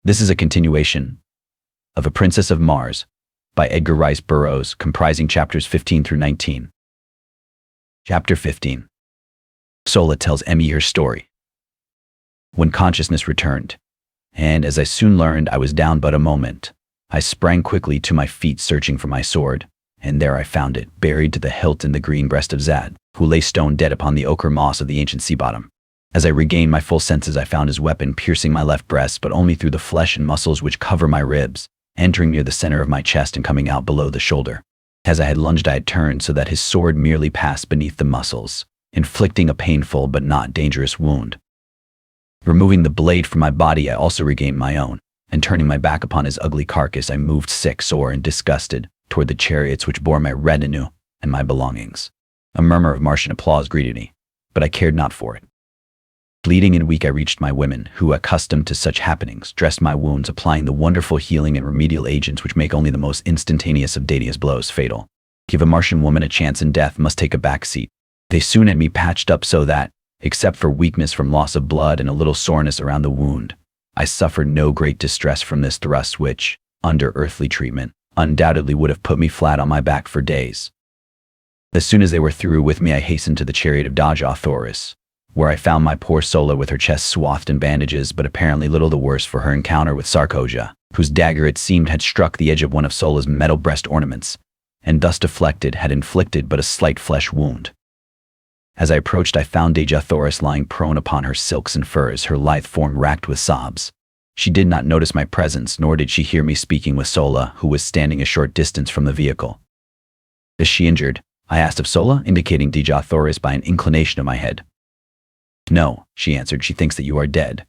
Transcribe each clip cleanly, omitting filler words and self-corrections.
This is a continuation of A Princess of Mars by Edgar Rice Burroughs, comprising chapters 15 through 19. Chapter 15. Sola tells Emmy her story. When consciousness returned, and as I soon learned I was down but a moment, I sprang quickly to my feet searching for my sword, and there I found it, buried to the hilt in the green breast of Zad, who lay stone dead upon the ochre moss of the ancient sea bottom. As I regained my full senses, I found his weapon piercing my left breast, but only through the flesh and muscles which cover my ribs, entering near the center of my chest and coming out below the shoulder. As I had lunged, I had turned so that his sword merely passed beneath the muscles, inflicting a painful but not dangerous wound. Removing the blade from my body, I also regained my own, and turning my back upon his ugly carcass, I moved sick, sore, and disgusted toward the chariots which bore my retinue and my belongings. A murmur of Martian applause greeted me, but I cared not for it. Bleeding and weak, I reached my women, who, accustomed to such happenings, dressed my wounds, applying the wonderful healing and remedial agents which make only the most instantaneous of Dadia's blows fatal. Give a Martian woman a chance in death must take a back seat. They soon had me patched up so that, except for weakness from loss of blood and a little soreness around the wound, I suffered no great distress from this thrust which, under earthly treatment, undoubtedly would have put me flat on my back for days. As soon as they were through with me, I hastened to the chariot of Dajah, where I found my poor Sola with her chest swathed in bandages, but apparently little the worse for her encounter with Sarkoja, whose dagger it seemed had struck the edge of one of Sola's metal breast ornaments, and thus deflected had inflicted but a slight flesh wound. As I approached, I found Dajah lying prone upon her silks and furs, her lithe form racked with sobs. She did not notice my presence, nor did she hear me speaking with Sola, who was standing a short distance from the vehicle. Is she injured? I asked of Sola, indicating Dajah by an inclination of my head. No, she answered, she thinks that you are dead,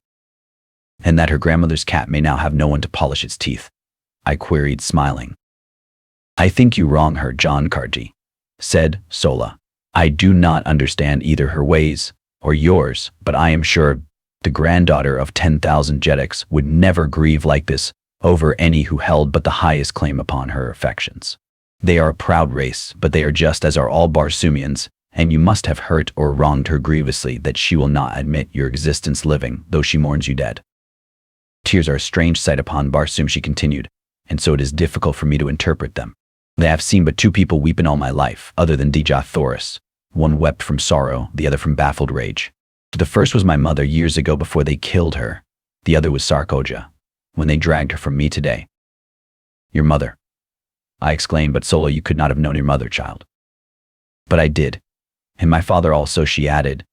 and that her grandmother's cat may now have no one to polish its teeth. I queried, smiling. I think you wrong her, John Carty, said Sola. I do not understand either her ways or yours, but I am sure the granddaughter of 10,000 Jetics would never grieve like this over any who held but the highest claim upon her affections. They are a proud race, but they are just as are all Barsoomians, and you must have hurt or wronged her grievously that she will not admit your existence living, though she mourns you dead. Tears are a strange sight upon Barsoom, she continued, and so it is difficult for me to interpret them. I have seen but two people weep in all my life, other than Dajah. One wept from sorrow, the other from baffled rage. The first was my mother years ago before they killed her. The other was Sarkoja, when they dragged her from me today. Your mother, I exclaimed, but Sola, you could not have known your mother, child. But I did. And my father also, she added.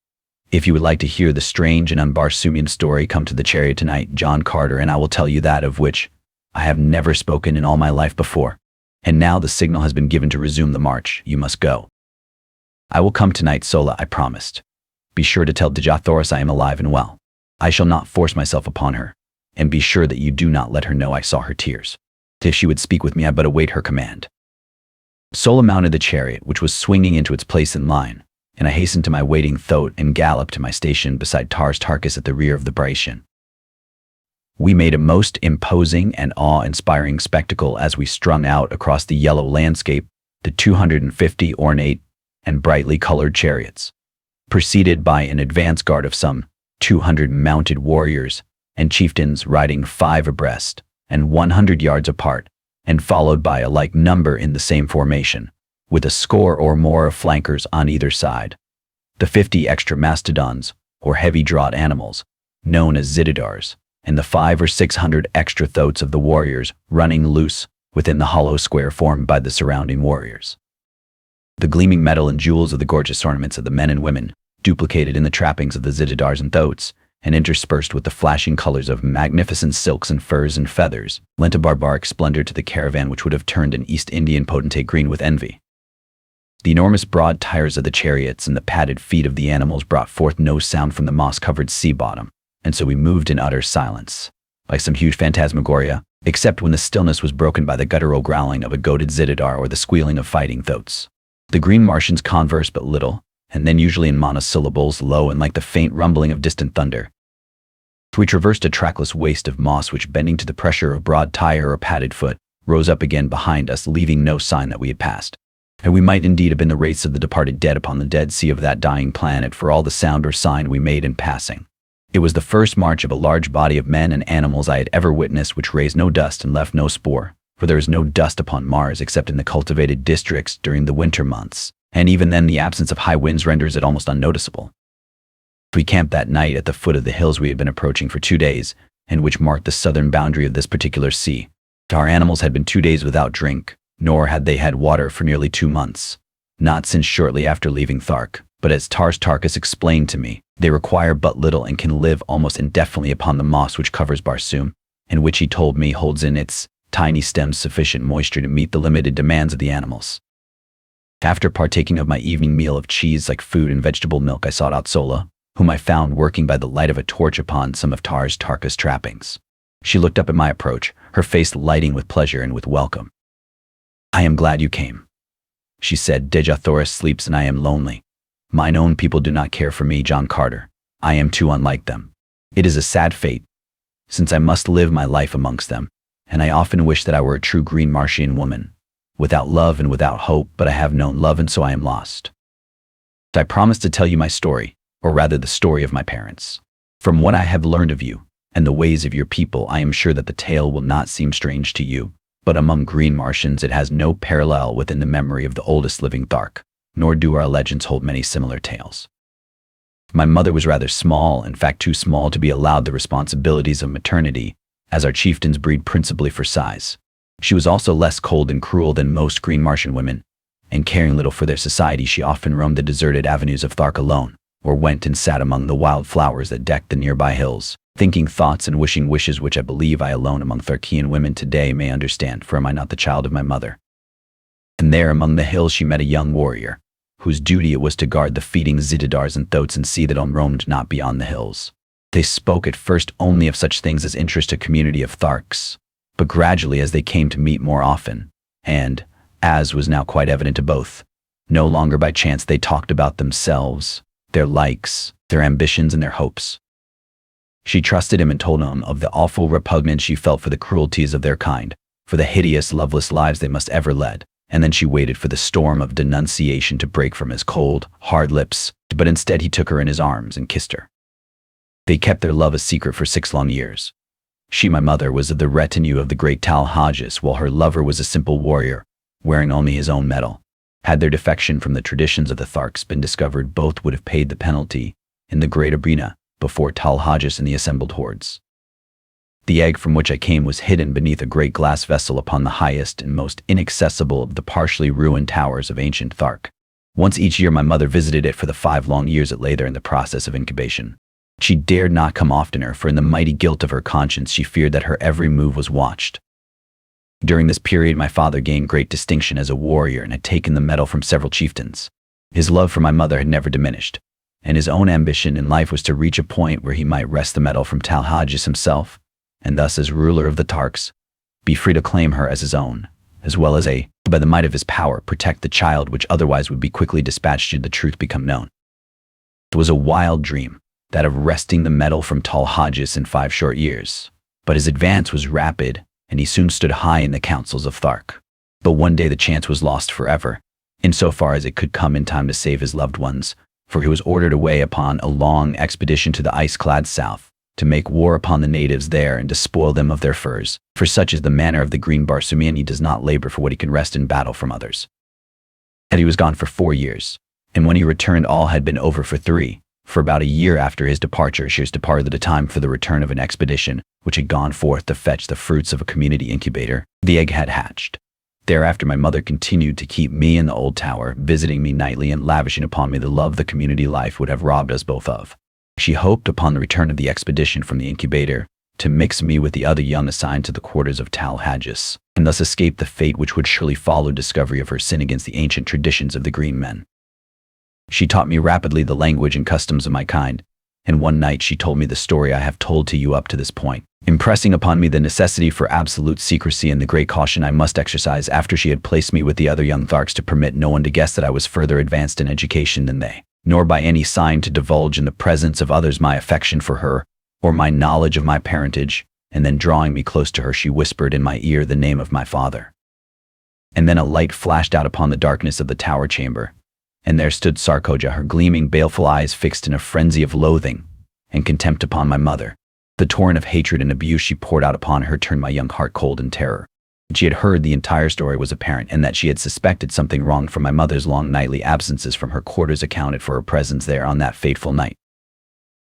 If you would like to hear the strange and unbarsoomian story, come to the chariot tonight, John Carter, and I will tell you that of which I have never spoken in all my life before. And now the signal has been given to resume the march. You must go. I will come tonight, Sola, I promised. Be sure to tell Dajah I am alive and well. I shall not force myself upon her, and be sure that you do not let her know I saw her tears. If she would speak with me, I but await her command. Sola mounted the chariot, which was swinging into its place in line, and I hastened to my waiting thoat and galloped to my station beside Tarkas at the rear of the Bratian. We made a most imposing and awe-inspiring spectacle as we strung out across the yellow landscape the 250 ornate and brightly colored chariots, preceded by an advance guard of some 200 mounted warriors and chieftains riding 5 abreast and 100 yards apart, and followed by a like number in the same formation, with a score or more of flankers on either side. The 50 extra mastodons, or heavy-draught animals, known as zitidars, and the 500 or 600 extra thoats of the warriors running loose within the hollow square formed by the surrounding warriors. The gleaming metal and jewels of the gorgeous ornaments of the men and women, duplicated in the trappings of the zitidars and thoats, and interspersed with the flashing colors of magnificent silks and furs and feathers, lent a barbaric splendor to the caravan which would have turned an East Indian potentate green with envy. The enormous broad tires of the chariots and the padded feet of the animals brought forth no sound from the moss-covered sea bottom, and so we moved in utter silence, like some huge phantasmagoria, except when the stillness was broken by the guttural growling of a goaded zitidar or the squealing of fighting thoats. The green Martians conversed but little, and then usually in monosyllables, low and like the faint rumbling of distant thunder. We traversed a trackless waste of moss which, bending to the pressure of broad tire or padded foot, rose up again behind us, leaving no sign that we had passed. And we might indeed have been the wraiths of the departed dead upon the dead sea of that dying planet for all the sound or sign we made in passing. It was the first march of a large body of men and animals I had ever witnessed, which raised no dust and left no spore, for there is no dust upon Mars except in the cultivated districts during the winter months, and even then the absence of high winds renders it almost unnoticeable. We camped that night at the foot of the hills we had been approaching for 2 days, and which marked the southern boundary of this particular sea. Our animals had been 2 days without drink, nor had they had water for nearly 2 months, not since shortly after leaving Thark. But as Tarkus explained to me, they require but little and can live almost indefinitely upon the moss which covers Barsoom, and which he told me holds in its tiny stems sufficient moisture to meet the limited demands of the animals. After partaking of my evening meal of cheese-like food and vegetable milk, I sought out Sola, whom I found working by the light of a torch upon some of Tarkus' trappings. She looked up at my approach, her face lighting with pleasure and with welcome. "I am glad you came," she said. "Dejathoris sleeps and I am lonely. Mine own people do not care for me, John Carter. I am too unlike them. It is a sad fate, since I must live my life amongst them, and I often wish that I were a true green Martian woman, without love and without hope, but I have known love and so I am lost. I promise to tell you my story, or rather the story of my parents. From what I have learned of you, and the ways of your people, I am sure that the tale will not seem strange to you, but among green Martians it has no parallel within the memory of the oldest living Thark, nor do our legends hold many similar tales. My mother was rather small, in fact too small to be allowed the responsibilities of maternity, as our chieftains breed principally for size. She was also less cold and cruel than most green Martian women, and caring little for their society, she often roamed the deserted avenues of Thark alone, or went and sat among the wild flowers that decked the nearby hills, thinking thoughts and wishing wishes which I believe I alone among Tharkian women today may understand, for am I not the child of my mother? And there among the hills she met a young warrior, whose duty it was to guard the feeding Zitidars and Thoats and see that roamed not beyond the hills. They spoke at first only of such things as interest a community of Tharks, but gradually as they came to meet more often, and, as was now quite evident to both, no longer by chance, they talked about themselves, their likes, their ambitions, and their hopes. She trusted him and told him of the awful repugnance she felt for the cruelties of their kind, for the hideous, loveless lives they must ever lead. And then she waited for the storm of denunciation to break from his cold, hard lips, but instead he took her in his arms and kissed her. They kept their love a secret for 6 long years. She, my mother, was of the retinue of the great Tal-Hajus, while her lover was a simple warrior, wearing only his own metal. Had their defection from the traditions of the Tharks been discovered, both would have paid the penalty in the great arena before Tal-Hajus and the assembled hordes. The egg from which I came was hidden beneath a great glass vessel upon the highest and most inaccessible of the partially ruined towers of ancient Thark. Once each year my mother visited it for the 5 long years it lay there in the process of incubation. She dared not come oftener, for in the mighty guilt of her conscience she feared that her every move was watched. During this period my father gained great distinction as a warrior and had taken the medal from several chieftains. His love for my mother had never diminished, and his own ambition in life was to reach a point where he might wrest the medal from Tal-Hajus himself, and thus as ruler of the Tarks, be free to claim her as his own, as well as by the might of his power, protect the child which otherwise would be quickly dispatched should the truth become known. It was a wild dream, that of wresting the medal from Tal-Hajus in 5 short years, but his advance was rapid, and he soon stood high in the councils of Thark. But one day the chance was lost forever, insofar as it could come in time to save his loved ones, for he was ordered away upon a long expedition to the ice-clad south, to make war upon the natives there and to spoil them of their furs, for such is the manner of the green Barsoomian, he does not labor for what he can wrest in battle from others. And he was gone for 4 years, and when he returned all had been over for 3, for about a year after his departure she was departed a time for the return of an expedition which had gone forth to fetch the fruits of a community incubator. The egg had hatched. Thereafter my mother continued to keep me in the old tower, visiting me nightly and lavishing upon me the love the community life would have robbed us both of. She hoped upon the return of the expedition from the incubator to mix me with the other young assigned to the quarters of Tal-Hajus, and thus escape the fate which would surely follow discovery of her sin against the ancient traditions of the green men. She taught me rapidly the language and customs of my kind, and one night she told me the story I have told to you up to this point, impressing upon me the necessity for absolute secrecy and the great caution I must exercise after she had placed me with the other young Tharks to permit no one to guess that I was further advanced in education than they, nor by any sign to divulge in the presence of others my affection for her, or my knowledge of my parentage, and then drawing me close to her she whispered in my ear the name of my father. And then a light flashed out upon the darkness of the tower chamber, and there stood Sarkoja, her gleaming baleful eyes fixed in a frenzy of loathing, and contempt upon my mother. The torrent of hatred and abuse she poured out upon her turned my young heart cold in terror. She had heard the entire story was apparent, and that she had suspected something wrong from my mother's long nightly absences from her quarters accounted for her presence there on that fateful night.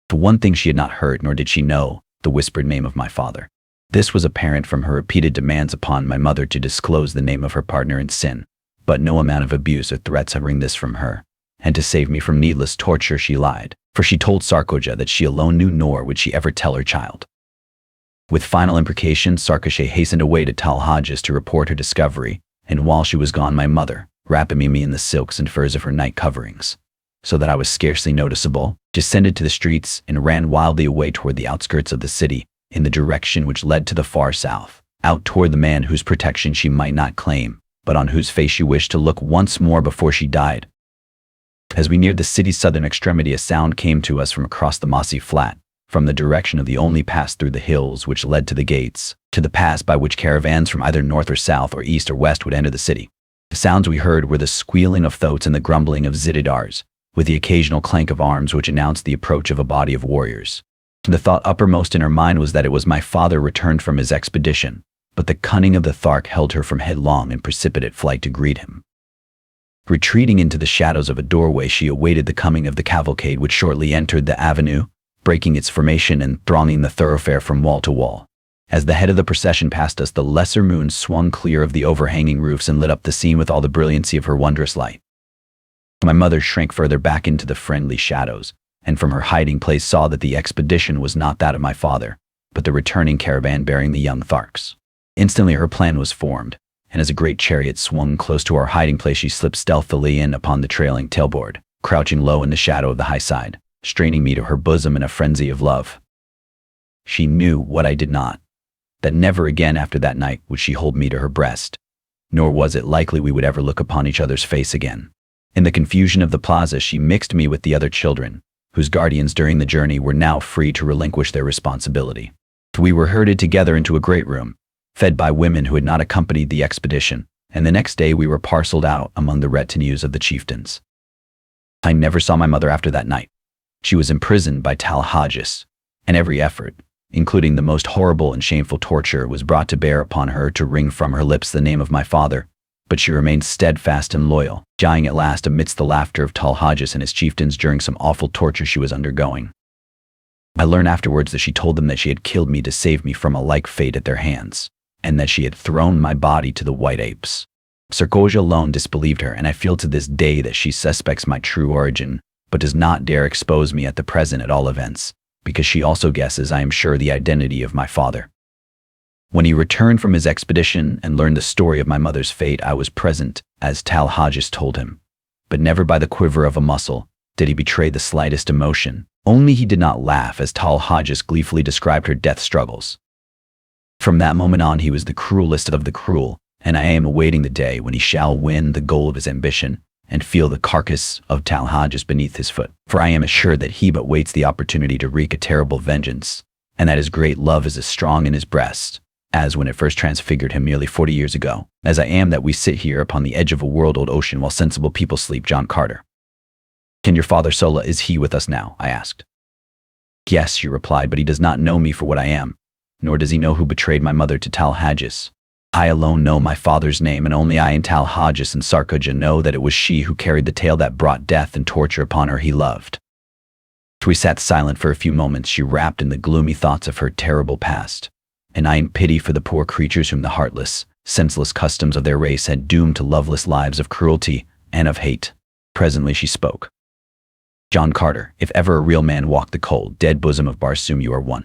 The one thing she had not heard, nor did she know, the whispered name of my father. This was apparent from her repeated demands upon my mother to disclose the name of her partner in sin, but no amount of abuse or threats had wrung this from her, and to save me from needless torture she lied, for she told Sarkoja that she alone knew, nor would she ever tell her child. With final imprecations, Sarkoja hastened away to Talhajas to report her discovery, and while she was gone my mother, wrapping me in the silks and furs of her night coverings, so that I was scarcely noticeable, descended to the streets and ran wildly away toward the outskirts of the city, in the direction which led to the far south, out toward the man whose protection she might not claim, but on whose face she wished to look once more before she died. As we neared the city's southern extremity, a sound came to us from across the mossy flat, from the direction of the only pass through the hills which led to the gates, to the pass by which caravans from either north or south or east or west would enter the city. The sounds we heard were the squealing of thoats and the grumbling of zitidars, with the occasional clank of arms which announced the approach of a body of warriors. The thought uppermost in her mind was that it was my father returned from his expedition, but the cunning of the Thark held her from headlong and precipitate flight to greet him. Retreating into the shadows of a doorway, she awaited the coming of the cavalcade which shortly entered the avenue, breaking its formation and thronging the thoroughfare from wall to wall. As the head of the procession passed us, the lesser moon swung clear of the overhanging roofs and lit up the scene with all the brilliancy of her wondrous light. My mother shrank further back into the friendly shadows, and from her hiding place saw that the expedition was not that of my father, but the returning caravan bearing the young Tharks. Instantly her plan was formed, and as a great chariot swung close to our hiding place, she slipped stealthily in upon the trailing tailboard, crouching low in the shadow of the high side, straining me to her bosom in a frenzy of love. She knew what I did not, that never again after that night would she hold me to her breast, nor was it likely we would ever look upon each other's face again. In the confusion of the plaza, she mixed me with the other children, whose guardians during the journey were now free to relinquish their responsibility. We were herded together into a great room, fed by women who had not accompanied the expedition, and the next day we were parceled out among the retinues of the chieftains. I never saw my mother after that night. She was imprisoned by Talhajas, and every effort, including the most horrible and shameful torture, was brought to bear upon her to wring from her lips the name of my father, but she remained steadfast and loyal, dying at last amidst the laughter of Talhajas and his chieftains during some awful torture she was undergoing. I learned afterwards that she told them that she had killed me to save me from a like fate at their hands, and that she had thrown my body to the white apes. Sarkoja alone disbelieved her, and I feel to this day that she suspects my true origin, but does not dare expose me at the present at all events, because she also guesses, I am sure, the identity of my father. When he returned from his expedition and learned the story of my mother's fate, I was present, as Talhajas told him, but never by the quiver of a muscle did he betray the slightest emotion. Only he did not laugh as Talhajas gleefully described her death struggles. From that moment on he was the cruelest of the cruel, and I am awaiting the day when he shall win the goal of his ambition and feel the carcass of Talhajas beneath his foot. For I am assured that he but waits the opportunity to wreak a terrible vengeance, and that his great love is as strong in his breast as when it first transfigured him nearly 40 years ago, as I am that we sit here upon the edge of a world-old ocean while sensible people sleep. John Carter. Can your father Sola, is he with us now? I asked. Yes, she replied, but he does not know me for what I am, nor does he know who betrayed my mother to Talhajas. I alone know my father's name, and only I and Talhajas and Sarkoja know that it was she who carried the tale that brought death and torture upon her he loved. We sat silent for a few moments, she wrapped in the gloomy thoughts of her terrible past, and I in pity for the poor creatures whom the heartless, senseless customs of their race had doomed to loveless lives of cruelty and of hate. Presently she spoke. John Carter, if ever a real man walked the cold, dead bosom of Barsoom, you are one.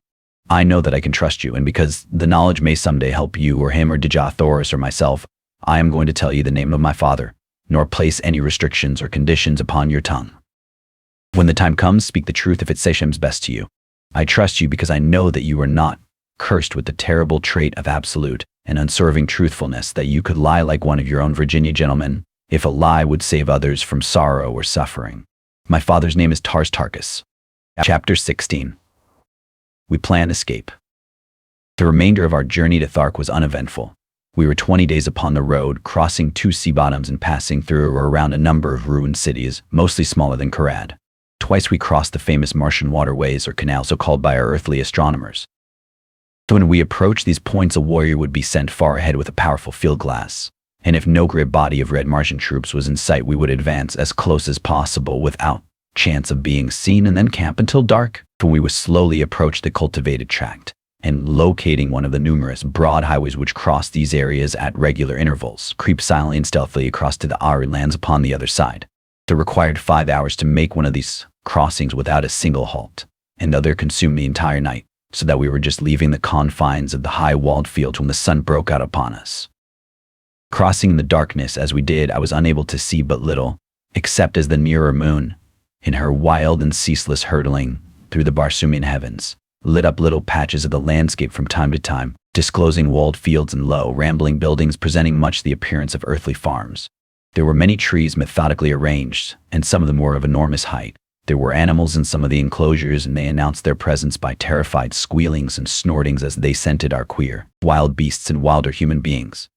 I know that I can trust you, and because the knowledge may someday help you or him or Dija Thoris or myself, I am going to tell you the name of my father, nor place any restrictions or conditions upon your tongue. When the time comes, speak the truth if it seems best to you. I trust you because I know that you are not cursed with the terrible trait of absolute and unswerving truthfulness, that you could lie like one of your own Virginia gentlemen, if a lie would save others from sorrow or suffering. My father's name is Tars Tarkas. Chapter 16. We plan escape. The remainder of our journey to Thark was uneventful. We were 20 days upon the road, crossing 2 sea bottoms and passing through or around a number of ruined cities, mostly smaller than Karad. Twice we crossed the famous Martian waterways or canals so called by our earthly astronomers. So when we approached these points, a warrior would be sent far ahead with a powerful field glass, and if no great body of red Martian troops was in sight, we would advance as close as possible without chance of being seen and then camp until dark. So we would slowly approach the cultivated tract, and locating one of the numerous broad highways which cross these areas at regular intervals, creep silently and stealthily across to the arid lands upon the other side. It required 5 hours to make one of these crossings without a single halt, and other consumed the entire night, so that we were just leaving the confines of the high-walled fields when the sun broke out upon us. Crossing in the darkness as we did, I was unable to see but little, except as the nearer moon, in her wild and ceaseless hurtling through the Barsoomian heavens, lit up little patches of the landscape from time to time, disclosing walled fields and low, rambling buildings presenting much the appearance of earthly farms. There were many trees methodically arranged, and some of them were of enormous height. There were animals in some of the enclosures, and they announced their presence by terrified squealings and snortings as they scented our queer, wild beasts and wilder human beings.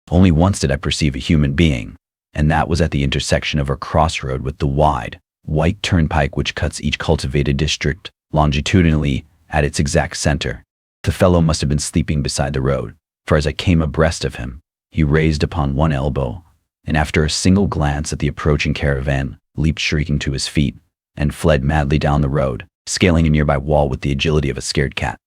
Only once did I perceive a human being, and that was at the intersection of our crossroad with the wide, white turnpike which cuts each cultivated district longitudinally at its exact center. The fellow must have been sleeping beside the road, for as I came abreast of him, he raised upon one elbow, and after a single glance at the approaching caravan, leaped shrieking to his feet, and fled madly down the road, scaling a nearby wall with the agility of a scared cat.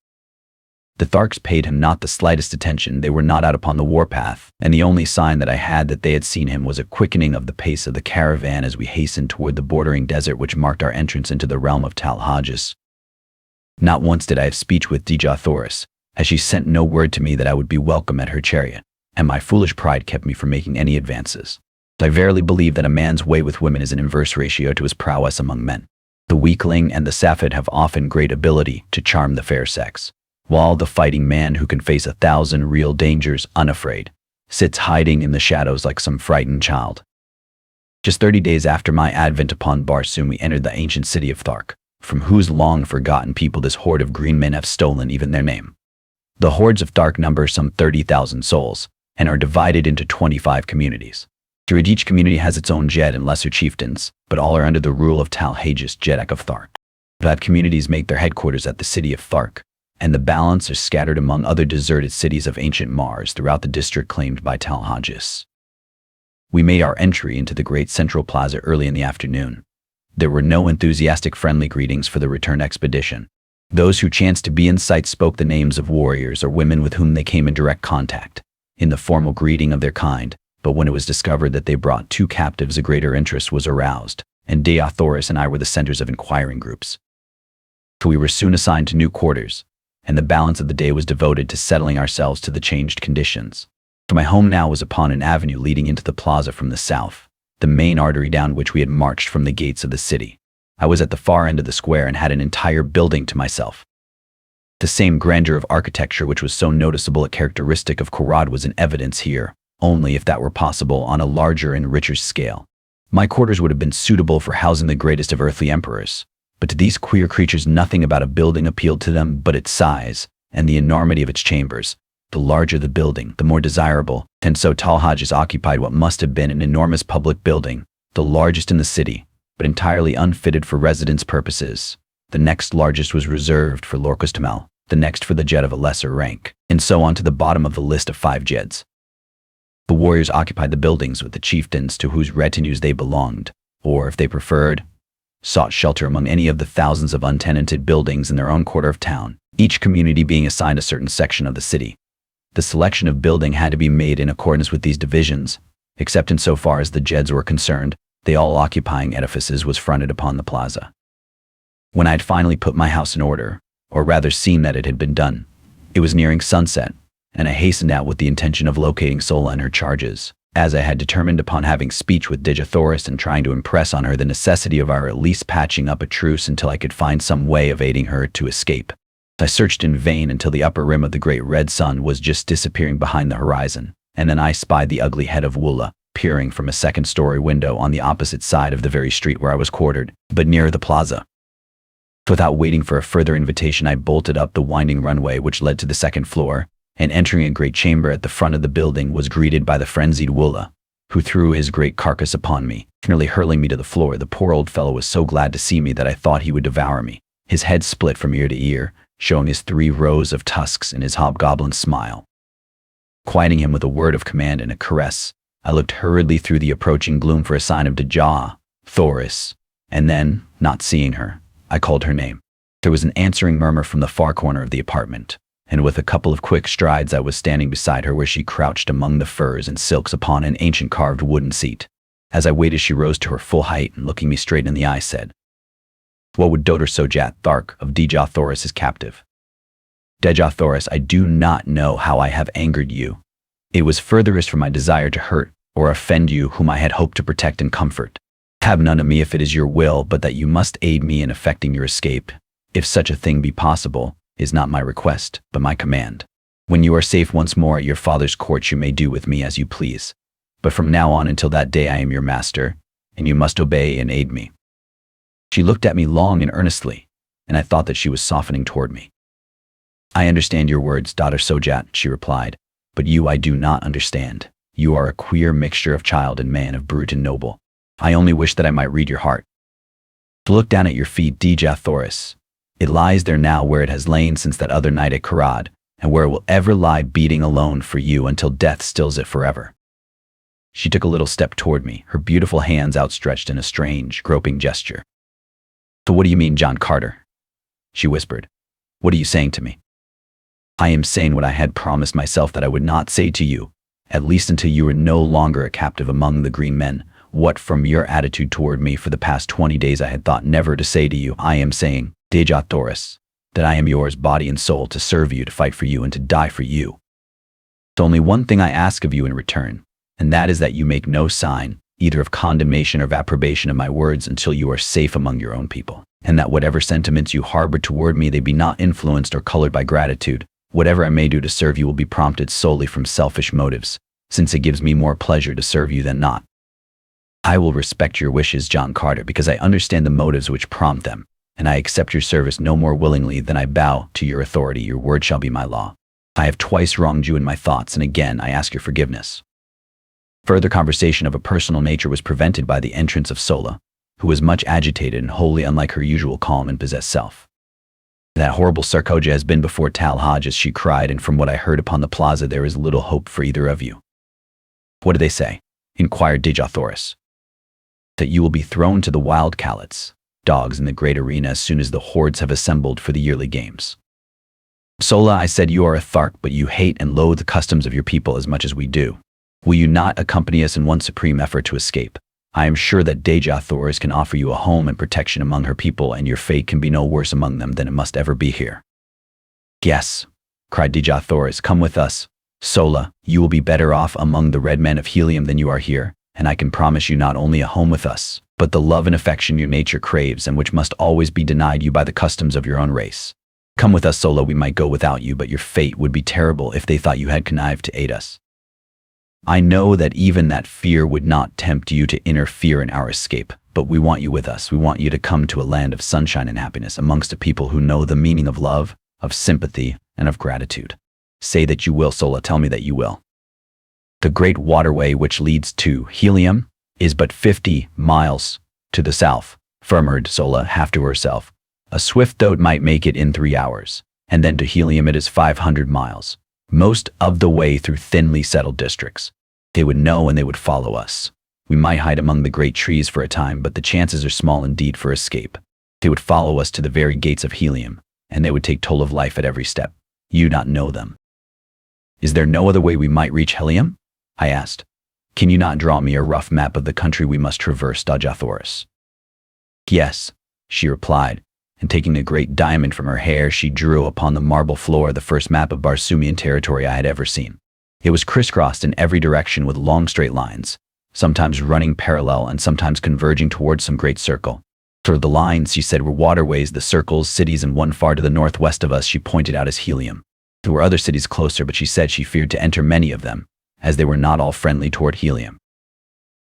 The Tharks paid him not the slightest attention. They were not out upon the warpath, and the only sign that I had that they had seen him was a quickening of the pace of the caravan as we hastened toward the bordering desert which marked our entrance into the realm of Talhages. Not once did I have speech with Dejah Thoris, as she sent no word to me that I would be welcome at her chariot, and my foolish pride kept me from making any advances. I verily believe that a man's way with women is an inverse ratio to his prowess among men. The weakling and the sapphic have often great ability to charm the fair sex, while the fighting man who can face 1,000 real dangers unafraid sits hiding in the shadows like some frightened child. Just 30 days after my advent upon Barsoom, we entered the ancient city of Thark, from whose long-forgotten people this horde of green men have stolen even their name. The hordes of Thark number some 30,000 souls, and are divided into 25 communities. Through it, each community has its own Jed and lesser chieftains, but all are under the rule of Talhages, Jeddak of Thark. 5 communities make their headquarters at the city of Thark, and the balance are scattered among other deserted cities of ancient Mars throughout the district claimed by Talhages. We made our entry into the great central plaza early in the afternoon. There were no enthusiastic friendly greetings for the return expedition. Those who chanced to be in sight spoke the names of warriors or women with whom they came in direct contact, in the formal greeting of their kind, but when it was discovered that they brought 2 captives, a greater interest was aroused, and Dejah Thoris and I were the centers of inquiring groups. So we were soon assigned to new quarters, and the balance of the day was devoted to settling ourselves to the changed conditions. For my home now was upon an avenue leading into the plaza from the south, the main artery down which we had marched from the gates of the city. I was at the far end of the square and had an entire building to myself. The same grandeur of architecture which was so noticeable a characteristic of Korad was in evidence here, only if that were possible on a larger and richer scale. My quarters would have been suitable for housing the greatest of earthly emperors, but to these queer creatures nothing about a building appealed to them but its size and the enormity of its chambers. The larger the building, the more desirable, and so Talhages occupied what must have been an enormous public building, the largest in the city, but entirely unfitted for residence purposes. The next largest was reserved for Lorcostamel, the next for the Jed of a lesser rank, and so on to the bottom of the list of 5 Jeds. The warriors occupied the buildings with the chieftains to whose retinues they belonged, or, if they preferred, sought shelter among any of the thousands of untenanted buildings in their own quarter of town, each community being assigned a certain section of the city. The selection of building had to be made in accordance with these divisions, except in so far as the Jeds were concerned. They all occupying edifices was fronted upon the plaza. When I had finally put my house in order, or rather seen that it had been done, it was nearing sunset, and I hastened out with the intention of locating Sola and her charges, as I had determined upon having speech with Dejah Thoris and trying to impress on her the necessity of our at least patching up a truce until I could find some way of aiding her to escape. I searched in vain until the upper rim of the great red sun was just disappearing behind the horizon, and then I spied the ugly head of Wula, peering from a second-story window on the opposite side of the very street where I was quartered, but nearer the plaza. Without waiting for a further invitation, I bolted up the winding runway which led to the second floor, and entering a great chamber at the front of the building was greeted by the frenzied Wula, who threw his great carcass upon me, nearly hurling me to the floor. The poor old fellow was so glad to see me that I thought he would devour me. His head split from ear to ear, showing his 3 rows of tusks and his hobgoblin smile. Quieting him with a word of command and a caress, I looked hurriedly through the approaching gloom for a sign of Dejah Thoris, and then, not seeing her, I called her name. There was an answering murmur from the far corner of the apartment, and with a couple of quick strides I was standing beside her where she crouched among the furs and silks upon an ancient carved wooden seat. As I waited, she rose to her full height and, looking me straight in the eye, said, "What would Dotr Sojat Thark of Dejah Thoris is captive? Dejah Thoris, I do not know how I have angered you. It was furthest from my desire to hurt or offend you whom I had hoped to protect and comfort. Have none of me if it is your will, but that you must aid me in effecting your escape, if such a thing be possible, is not my request, but my command. When you are safe once more at your father's court, you may do with me as you please. But from now on until that day I am your master, and you must obey and aid me." She looked at me long and earnestly, and I thought that she was softening toward me. "I understand your words, Dotr Sojat," she replied, "but you I do not understand. You are a queer mixture of child and man, of brute and noble. I only wish that I might read your heart. Look down at your feet, Dejah Thoris. It lies there now where it has lain since that other night at Karad, and where it will ever lie beating alone for you until death stills it forever." She took a little step toward me, her beautiful hands outstretched in a strange, groping gesture. "So what do you mean, John Carter?" she whispered. "What are you saying to me?" "I am saying what I had promised myself that I would not say to you, at least until you were no longer a captive among the green men. What from your attitude toward me for the past 20 days I had thought never to say to you. I am saying, Dejah Thoris, that I am yours body and soul, to serve you, to fight for you, and to die for you. There's only one thing I ask of you in return, and that is that you make no sign, either of condemnation or of approbation of my words, until you are safe among your own people, and that whatever sentiments you harbor toward me, they be not influenced or colored by gratitude. Whatever I may do to serve you will be prompted solely from selfish motives, since it gives me more pleasure to serve you than not. I will respect your wishes, John Carter, because I understand the motives which prompt them, and I accept your service no more willingly than I bow to your authority. Your word shall be my law. I have twice wronged you in my thoughts, and again I ask your forgiveness." Further conversation of a personal nature was prevented by the entrance of Sola, who was much agitated and wholly unlike her usual calm and possessed self. "That horrible Sarkoja has been before Tal Hodges," she cried, "and from what I heard upon the plaza, there is little hope for either of you." "What do they say?" inquired Dejah Thoris. "That you will be thrown to the wild callets, dogs in the great arena, as soon as the hordes have assembled for the yearly games." "Sola," I said, "you are a Thark, but you hate and loathe the customs of your people as much as we do. Will you not accompany us in one supreme effort to escape? I am sure that Dejah Thoris can offer you a home and protection among her people, and your fate can be no worse among them than it must ever be here." "Yes," cried Dejah Thoris, "come with us. Sola, you will be better off among the red men of Helium than you are here, and I can promise you not only a home with us, but the love and affection your nature craves and which must always be denied you by the customs of your own race. Come with us, Sola. We might go without you, but your fate would be terrible if they thought you had connived to aid us. I know that even that fear would not tempt you to interfere in our escape, but we want you with us. We want you to come to a land of sunshine and happiness amongst a people who know the meaning of love, of sympathy, and of gratitude. Say that you will, Sola. Tell me that you will." "The great waterway which leads to Helium is but 50 miles to the south," murmured Sola, half to herself. "A swift boat might make it in 3 hours, and then to Helium it is 500 miles, most of the way through thinly settled districts. They would know and they would follow us. We might hide among the great trees for a time, but the chances are small indeed for escape. They would follow us to the very gates of Helium, and they would take toll of life at every step. You not know them." "Is there no other way we might reach Helium?" I asked. "Can you not draw me a rough map of the country we must traverse, Dejah Thoris?" "Yes," she replied, and taking a great diamond from her hair, she drew upon the marble floor the first map of Barsumian territory I had ever seen. It was crisscrossed in every direction with long straight lines, sometimes running parallel and sometimes converging towards some great circle. Through the lines, she said, were waterways, the circles, cities, and one far to the northwest of us she pointed out as Helium. There were other cities closer, but she said she feared to enter many of them, as they were not all friendly toward Helium.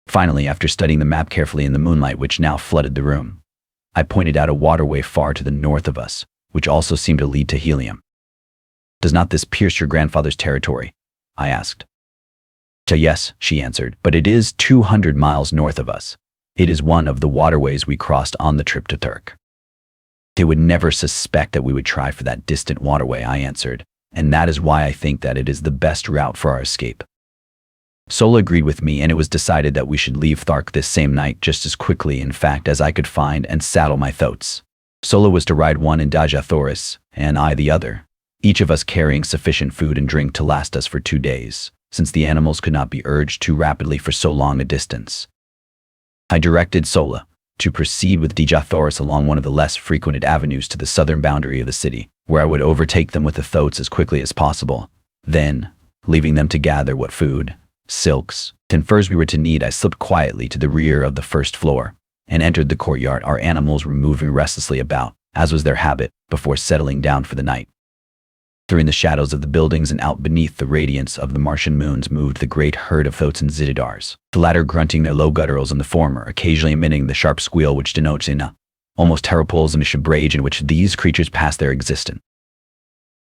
Finally, after studying the map carefully in the moonlight which now flooded the room, I pointed out a waterway far to the north of us, which also seemed to lead to Helium. "Does not this pierce your grandfather's territory?" I asked. "Yes," she answered, "but it is 200 miles north of us. It is one of the waterways we crossed on the trip to Turk. They would never suspect that we would try for that distant waterway, I answered, and that is why I think that it is the best route for our escape. Sola agreed with me, and it was decided that we should leave Thark this same night just as quickly, in fact, as I could find and saddle my thoats. Sola was to ride one and Daja Thoris, and I the other, each of us carrying sufficient food and drink to last us for 2 days, since the animals could not be urged too rapidly for so long a distance. I directed Sola to proceed with Daja Thoris along one of the less frequented avenues to the southern boundary of the city, where I would overtake them with the thoats as quickly as possible. Then, leaving them to gather what food, silks, and furs we were to need, I slipped quietly to the rear of the first floor and entered the courtyard. Our animals were moving restlessly about, as was their habit, before settling down for the night. Through the shadows of the buildings and out beneath the radiance of the Martian moons moved the great herd of thoats and zitidars, the latter grunting their low gutturals and the former occasionally emitting the sharp squeal which denotes in a almost terrible rage in which these creatures pass their existence.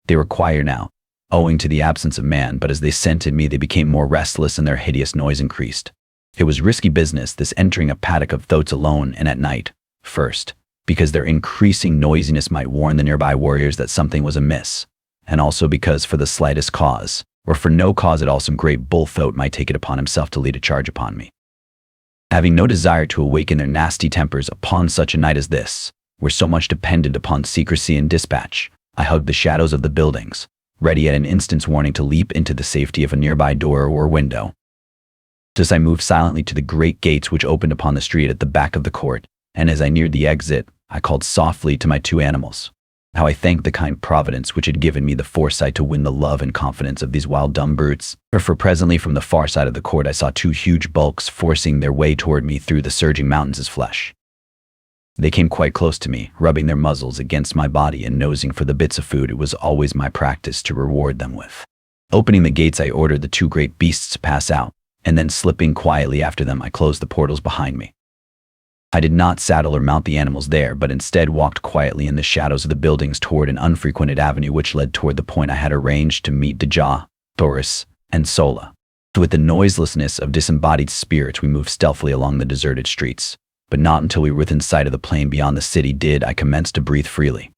They were quieter now, owing to the absence of man, but as they scented me they became more restless and their hideous noise increased. It was risky business, this entering a paddock of thoats alone and at night, first, because their increasing noisiness might warn the nearby warriors that something was amiss, and also because for the slightest cause, or for no cause at all, some great bull thoat might take it upon himself to lead a charge upon me. Having no desire to awaken their nasty tempers upon such a night as this, where so much depended upon secrecy and dispatch, I hugged the shadows of the buildings, ready at an instant's warning to leap into the safety of a nearby door or window. Thus I moved silently to the great gates which opened upon the street at the back of the court, and as I neared the exit, I called softly to my 2 animals. How I thanked the kind Providence which had given me the foresight to win the love and confidence of these wild dumb brutes, for presently from the far side of the court I saw 2 huge bulks forcing their way toward me through the surging mountains as flesh. They came quite close to me, rubbing their muzzles against my body and nosing for the bits of food it was always my practice to reward them with. Opening the gates, I ordered the 2 great beasts to pass out, and then slipping quietly after them, I closed the portals behind me. I did not saddle or mount the animals there, but instead walked quietly in the shadows of the buildings toward an unfrequented avenue which led toward the point I had arranged to meet Daja, Thoris, and Sola. With the noiselessness of disembodied spirits we moved stealthily along the deserted streets, but not until we were within sight of the plain beyond the city did I commence to breathe freely.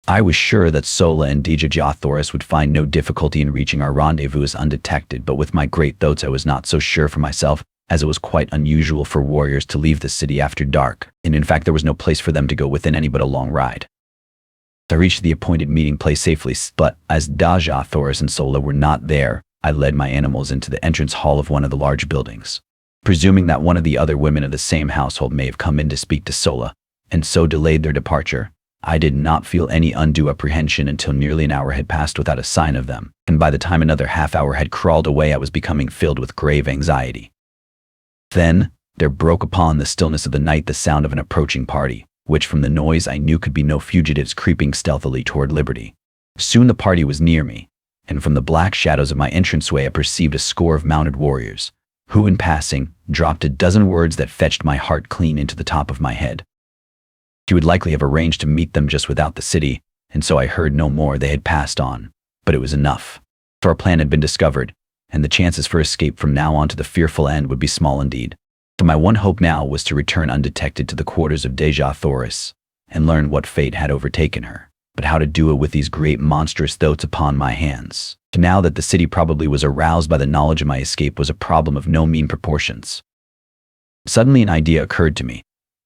I was sure that Sola and Daja Thoris would find no difficulty in reaching our rendezvous undetected, but with my great thoats I was not so sure for myself, as it was quite unusual for warriors to leave the city after dark, and in fact there was no place for them to go within any but a long ride. I reached the appointed meeting place safely, but as Daja, Thoris, and Sola were not there, I led my animals into the entrance hall of one of the large buildings, presuming that one of the other women of the same household may have come in to speak to Sola, and so delayed their departure. I did not feel any undue apprehension until nearly an hour had passed without a sign of them, and by the time another half-hour had crawled away I was becoming filled with grave anxiety. Then there broke upon the stillness of the night the sound of an approaching party, which from the noise I knew could be no fugitives creeping stealthily toward liberty. Soon the party was near me, and from the black shadows of my entranceway I perceived a score of mounted warriors, who in passing dropped a dozen words that fetched my heart clean into the top of my head. He would likely have arranged to meet them just without the city, and so I heard no more. They had passed on, but it was enough, for our plan had been discovered, and the chances for escape from now on to the fearful end would be small indeed. So my one hope now was to return undetected to the quarters of Daja Thoris, and learn what fate had overtaken her, but how to do it with these great monstrous thoats upon my hands. Now that the city probably was aroused by the knowledge of my escape was a problem of no mean proportions. Suddenly an idea occurred to me,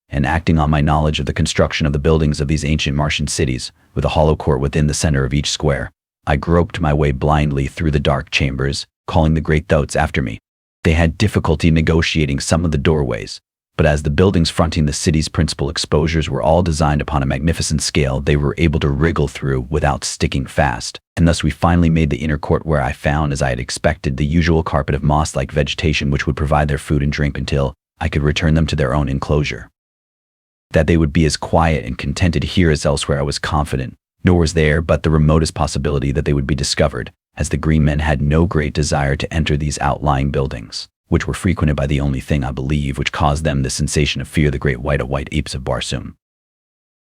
and acting on my knowledge of the construction of the buildings of these ancient Martian cities, with a hollow court within the center of each square, I groped my way blindly through the dark chambers, calling the great thoats after me. They had difficulty negotiating some of the doorways, but as the buildings fronting the city's principal exposures were all designed upon a magnificent scale, they were able to wriggle through without sticking fast, and thus we finally made the inner court, where I found, as I had expected, the usual carpet of moss-like vegetation which would provide their food and drink until I could return them to their own enclosure. That they would be as quiet and contented here as elsewhere I was confident, nor was there but the remotest possibility that they would be discovered, as the green men had no great desire to enter these outlying buildings, which were frequented by the only thing, I believe, which caused them the sensation of fear, the great white apes of Barsoom.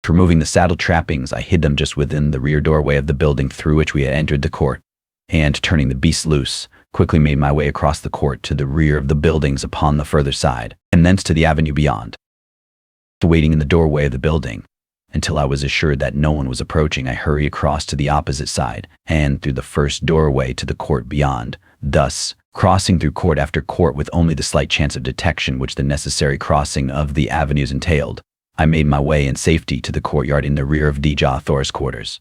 Removing the saddle trappings, I hid them just within the rear doorway of the building through which we had entered the court, and, turning the beast loose, quickly made my way across the court to the rear of the buildings upon the further side, and thence to the avenue beyond. Waiting in the doorway of the building, until I was assured that no one was approaching, I hurried across to the opposite side, and through the first doorway to the court beyond, thus crossing through court after court with only the slight chance of detection which the necessary crossing of the avenues entailed. I made my way in safety to the courtyard in the rear of Dejah-Thoris' quarters.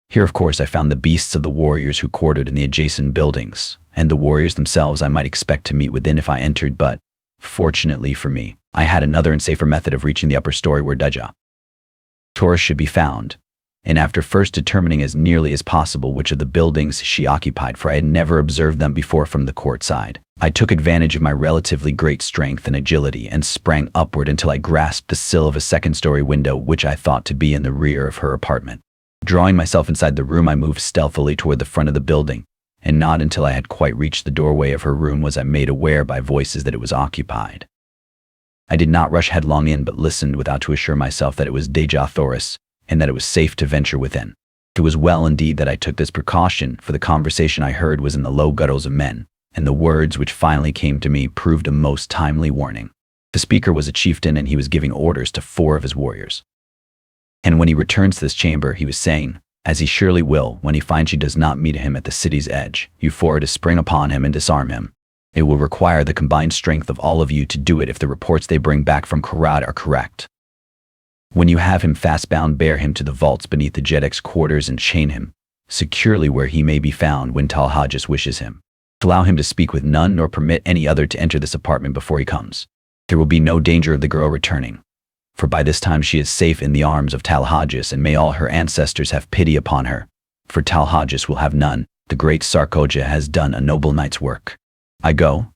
Here, of course, I found the beasts of the warriors who quartered in the adjacent buildings, and the warriors themselves I might expect to meet within if I entered, but, fortunately for me, I had another and safer method of reaching the upper story where Dejah-Thoris should be found, and after first determining as nearly as possible which of the buildings she occupied, for I had never observed them before from the court side, I took advantage of my relatively great strength and agility and sprang upward until I grasped the sill of a second-story window which I thought to be in the rear of her apartment. Drawing myself inside the room, I moved stealthily toward the front of the building, and not until I had quite reached the doorway of her room was I made aware by voices that it was occupied. I did not rush headlong in, but listened without to assure myself that it was Dejah-Thoris, and that it was safe to venture within. It was well indeed that I took this precaution, for the conversation I heard was in the low gutturals of men, and the words which finally came to me proved a most timely warning. The speaker was a chieftain, and he was giving orders to 4 of his warriors. And when he returns to this chamber, he was saying, as he surely will when he finds she does not meet him at the city's edge, you 4 are to spring upon him and disarm him. It will require the combined strength of all of you to do it if the reports they bring back from Karad are correct. When you have him fast bound, bear him to the vaults beneath the Jedek's quarters and chain him securely where he may be found when Talhajas wishes him. Allow him to speak with none, nor permit any other to enter this apartment before he comes. There will be no danger of the girl returning, for by this time she is safe in the arms of Talhajas, and may all her ancestors have pity upon her, for Talhajas will have none. The great Sarkoja has done a noble knight's work. I go,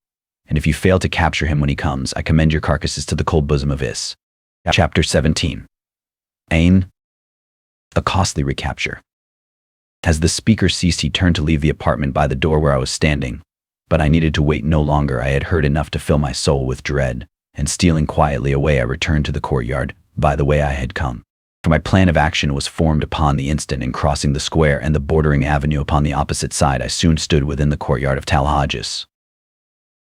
and if you fail to capture him when he comes, I commend your carcasses to the cold bosom of Is. Chapter 17. Ain. A costly recapture. As the speaker ceased, he turned to leave the apartment by the door where I was standing, but I needed to wait no longer. I had heard enough to fill my soul with dread, and stealing quietly away, I returned to the courtyard by the way I had come. For my plan of action was formed upon the instant, and crossing the square and the bordering avenue upon the opposite side, I soon stood within the courtyard of Talhajas.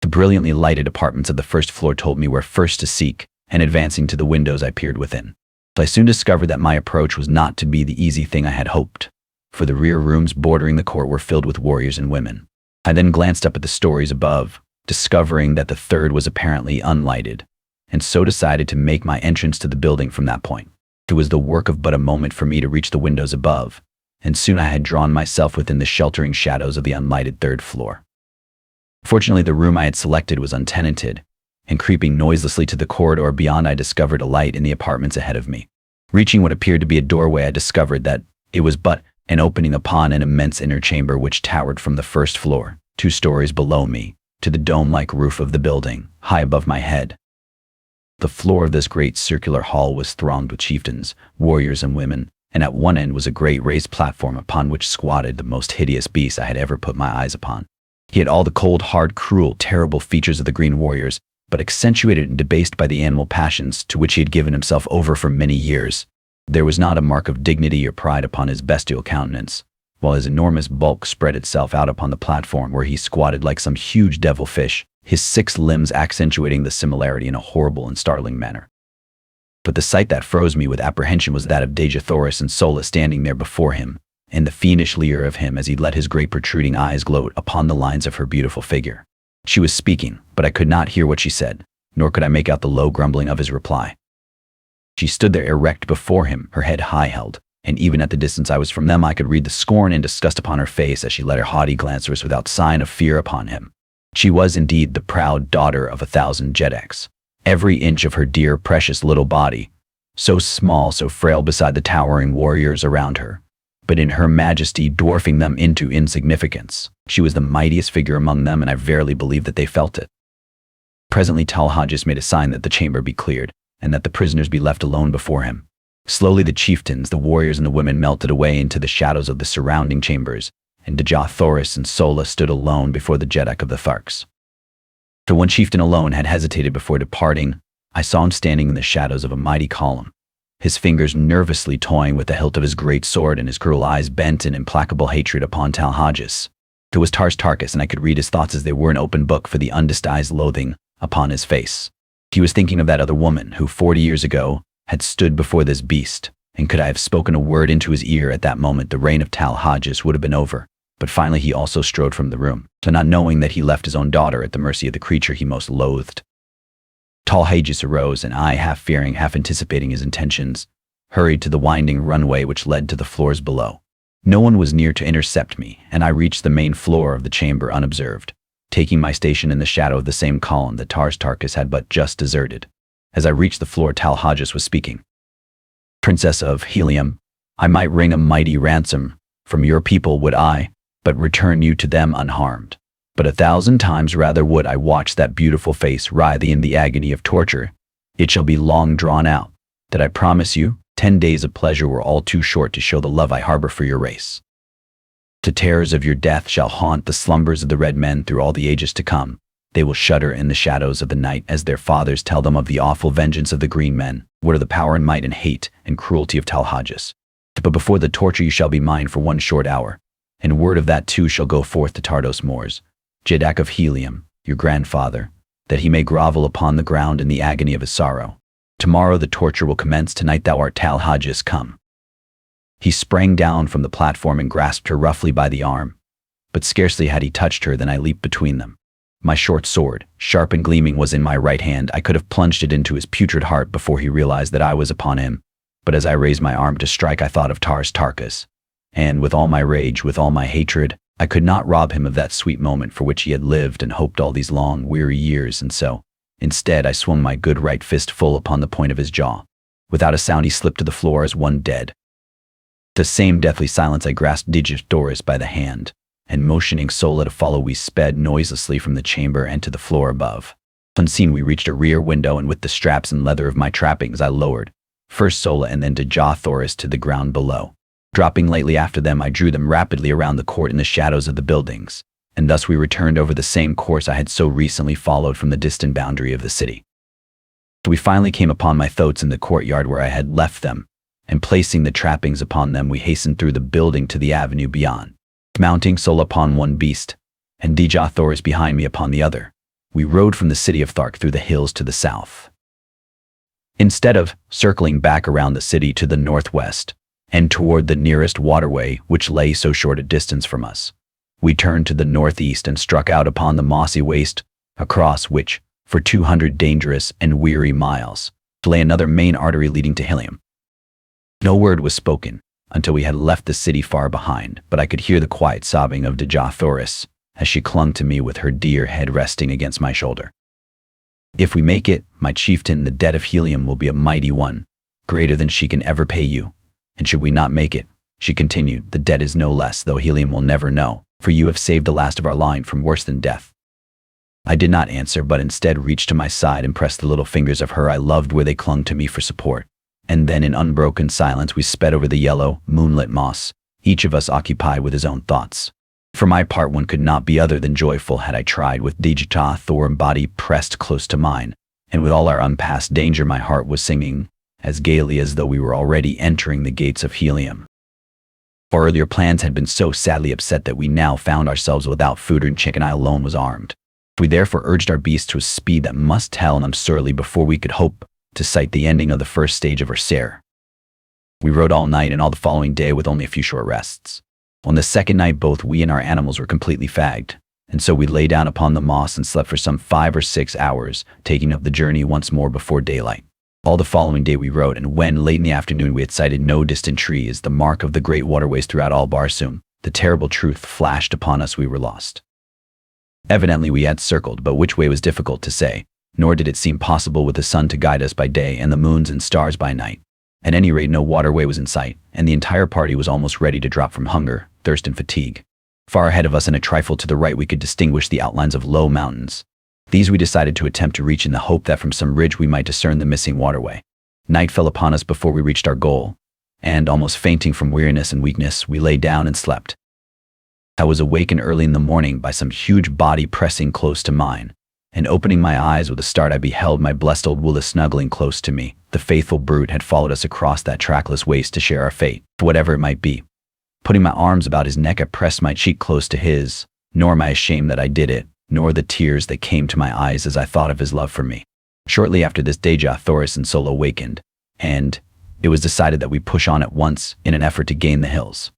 The brilliantly lighted apartments of the first floor told me where first to seek, and advancing to the windows, I peered within. But I soon discovered that my approach was not to be the easy thing I had hoped, for the rear rooms bordering the court were filled with warriors and women. I then glanced up at the stories above, discovering that the third was apparently unlighted, and so decided to make my entrance to the building from that point. It was the work of but a moment for me to reach the windows above, and soon I had drawn myself within the sheltering shadows of the unlighted third floor. Fortunately, the room I had selected was untenanted, and creeping noiselessly to the corridor beyond, I discovered a light in the apartments ahead of me. Reaching what appeared to be a doorway, I discovered that it was but an opening upon an immense inner chamber which towered from the first floor, 2 stories below me, to the dome-like roof of the building, high above my head. The floor of this great circular hall was thronged with chieftains, warriors, and women, and at one end was a great raised platform upon which squatted the most hideous beast I had ever put my eyes upon. He had all the cold, hard, cruel, terrible features of the green warriors, but accentuated and debased by the animal passions to which he had given himself over for many years. There was not a mark of dignity or pride upon his bestial countenance, while his enormous bulk spread itself out upon the platform where he squatted like some huge devilfish, his 6 limbs accentuating the similarity in a horrible and startling manner. But the sight that froze me with apprehension was that of Dejah-Thoris and Sola standing there before him, and the fiendish leer of him as he let his great protruding eyes gloat upon the lines of her beautiful figure. She was speaking, but I could not hear what she said, nor could I make out the low grumbling of his reply. She stood there erect before him, her head high held, and even at the distance I was from them I could read the scorn and disgust upon her face as she let her haughty glance rest without sign of fear upon him. She was indeed the proud daughter of 1,000 Jedeks. Every inch of her dear, precious little body, so small, so frail beside the towering warriors around her, but in her majesty dwarfing them into insignificance. She was the mightiest figure among them, and I verily believe that they felt it. Presently Talhajas made a sign that the chamber be cleared, and that the prisoners be left alone before him. Slowly the chieftains, the warriors, and the women melted away into the shadows of the surrounding chambers, and Dejah-Thoris and Sola stood alone before the Jedek of the Tharks. For one chieftain alone had hesitated before departing. I saw him standing in the shadows of a mighty column, his fingers nervously toying with the hilt of his great sword and his cruel eyes bent in implacable hatred upon Talhajas. It was Tarkas, and I could read his thoughts as they were an open book for the undisguised loathing upon his face. He was thinking of that other woman who 40 years ago had stood before this beast, and could I have spoken a word into his ear at that moment, the reign of Talhajas would have been over. But finally he also strode from the room, not knowing that he left his own daughter at the mercy of the creature he most loathed. Talhajas arose, and I, half fearing, half anticipating his intentions, hurried to the winding runway which led to the floors below. No one was near to intercept me, and I reached the main floor of the chamber unobserved, taking my station in the shadow of the same column that Tarkas had but just deserted. As I reached the floor, Talhajas was speaking. "Princess of Helium, I might wring a mighty ransom from your people, would I, but return you to them unharmed. But 1,000 times rather would I watch that beautiful face writhe in the agony of torture. It shall be long drawn out. That I promise you, 10 days of pleasure were all too short to show the love I harbor for your race. The terrors of your death shall haunt the slumbers of the red men through all the ages to come. They will shudder in the shadows of the night as their fathers tell them of the awful vengeance of the green men. What are the power and might and hate and cruelty of Talhajas? But before the torture you shall be mine for one short hour, and word of that too shall go forth to Tardos Moors, Jeddak of Helium, your grandfather, that he may grovel upon the ground in the agony of his sorrow. Tomorrow the torture will commence. Tonight thou art Talhajas, come." He sprang down from the platform and grasped her roughly by the arm, but scarcely had he touched her than I leaped between them. My short sword, sharp and gleaming, was in my right hand. I could have plunged it into his putrid heart before he realized that I was upon him, but as I raised my arm to strike I thought of Tarkas, and with all my rage, with all my hatred, I could not rob him of that sweet moment for which he had lived and hoped all these long, weary years, and so, instead, I swung my good right fist full upon the point of his jaw. Without a sound he slipped to the floor as one dead. The same deathly silence, I grasped Digitoris by the hand, and motioning Sola to follow, we sped noiselessly from the chamber and to the floor above. Unseen, we reached a rear window, and with the straps and leather of my trappings I lowered, first Sola and then Digitoris, to the ground below. Dropping lightly after them, I drew them rapidly around the court in the shadows of the buildings, and thus we returned over the same course I had so recently followed from the distant boundary of the city. We finally came upon my thoats in the courtyard where I had left them, and placing the trappings upon them, we hastened through the building to the avenue beyond. Mounting Sola upon one beast, and Digitoris behind me upon the other, we rode from the city of Thark through the hills to the south. Instead of circling back around the city to the northwest, and toward the nearest waterway which lay so short a distance from us, we turned to the northeast and struck out upon the mossy waste, across which, for 200 dangerous and weary miles, lay another main artery leading to Helium. No word was spoken until we had left the city far behind, but I could hear the quiet sobbing of Digitoris as she clung to me with her dear head resting against my shoulder. "If we make it, my chieftain, the debt of Helium will be a mighty one, greater than she can ever pay you. And should we not make it," she continued, "the debt is no less, though Helium will never know, for you have saved the last of our line from worse than death." I did not answer, but instead reached to my side and pressed the little fingers of her I loved where they clung to me for support. And then in unbroken silence we sped over the yellow, moonlit moss, each of us occupied with his own thoughts. For my part, one could not be other than joyful had I tried, with Digitoris' body pressed close to mine, and with all our unpassed danger my heart was singing, as gaily as though we were already entering the gates of Helium. Our earlier plans had been so sadly upset that we now found ourselves without food, and Chick and I alone was armed. We therefore urged our beasts to a speed that must tell them sorely before we could hope to sight the ending of the first stage of our sere. We rode all night and all the following day with only a few short rests. On the second night both we and our animals were completely fagged, and so we lay down upon the moss and slept for some 5 or 6 hours, taking up the journey once more before daylight. All the following day we rode, and when, late in the afternoon, we had sighted no distant trees, the mark of the great waterways throughout all Barsoom, the terrible truth flashed upon us: we were lost. Evidently we had circled, but which way was difficult to say, nor did it seem possible with the sun to guide us by day and the moons and stars by night. At any rate, no waterway was in sight, and the entire party was almost ready to drop from hunger, thirst, and fatigue. Far ahead of us and a trifle to the right we could distinguish the outlines of low mountains. These we decided to attempt to reach in the hope that from some ridge we might discern the missing waterway. Night fell upon us before we reached our goal, and, almost fainting from weariness and weakness, we lay down and slept. I was awakened early in the morning by some huge body pressing close to mine, and opening my eyes with a start I beheld my blessed old Willa snuggling close to me. The faithful brute had followed us across that trackless waste to share our fate, whatever it might be. Putting my arms about his neck, I pressed my cheek close to his, nor am I ashamed that I did it, nor the tears that came to my eyes as I thought of his love for me. Shortly after this, Deja, Thoris, and Sola awakened, and it was decided that we push on at once in an effort to gain the hills.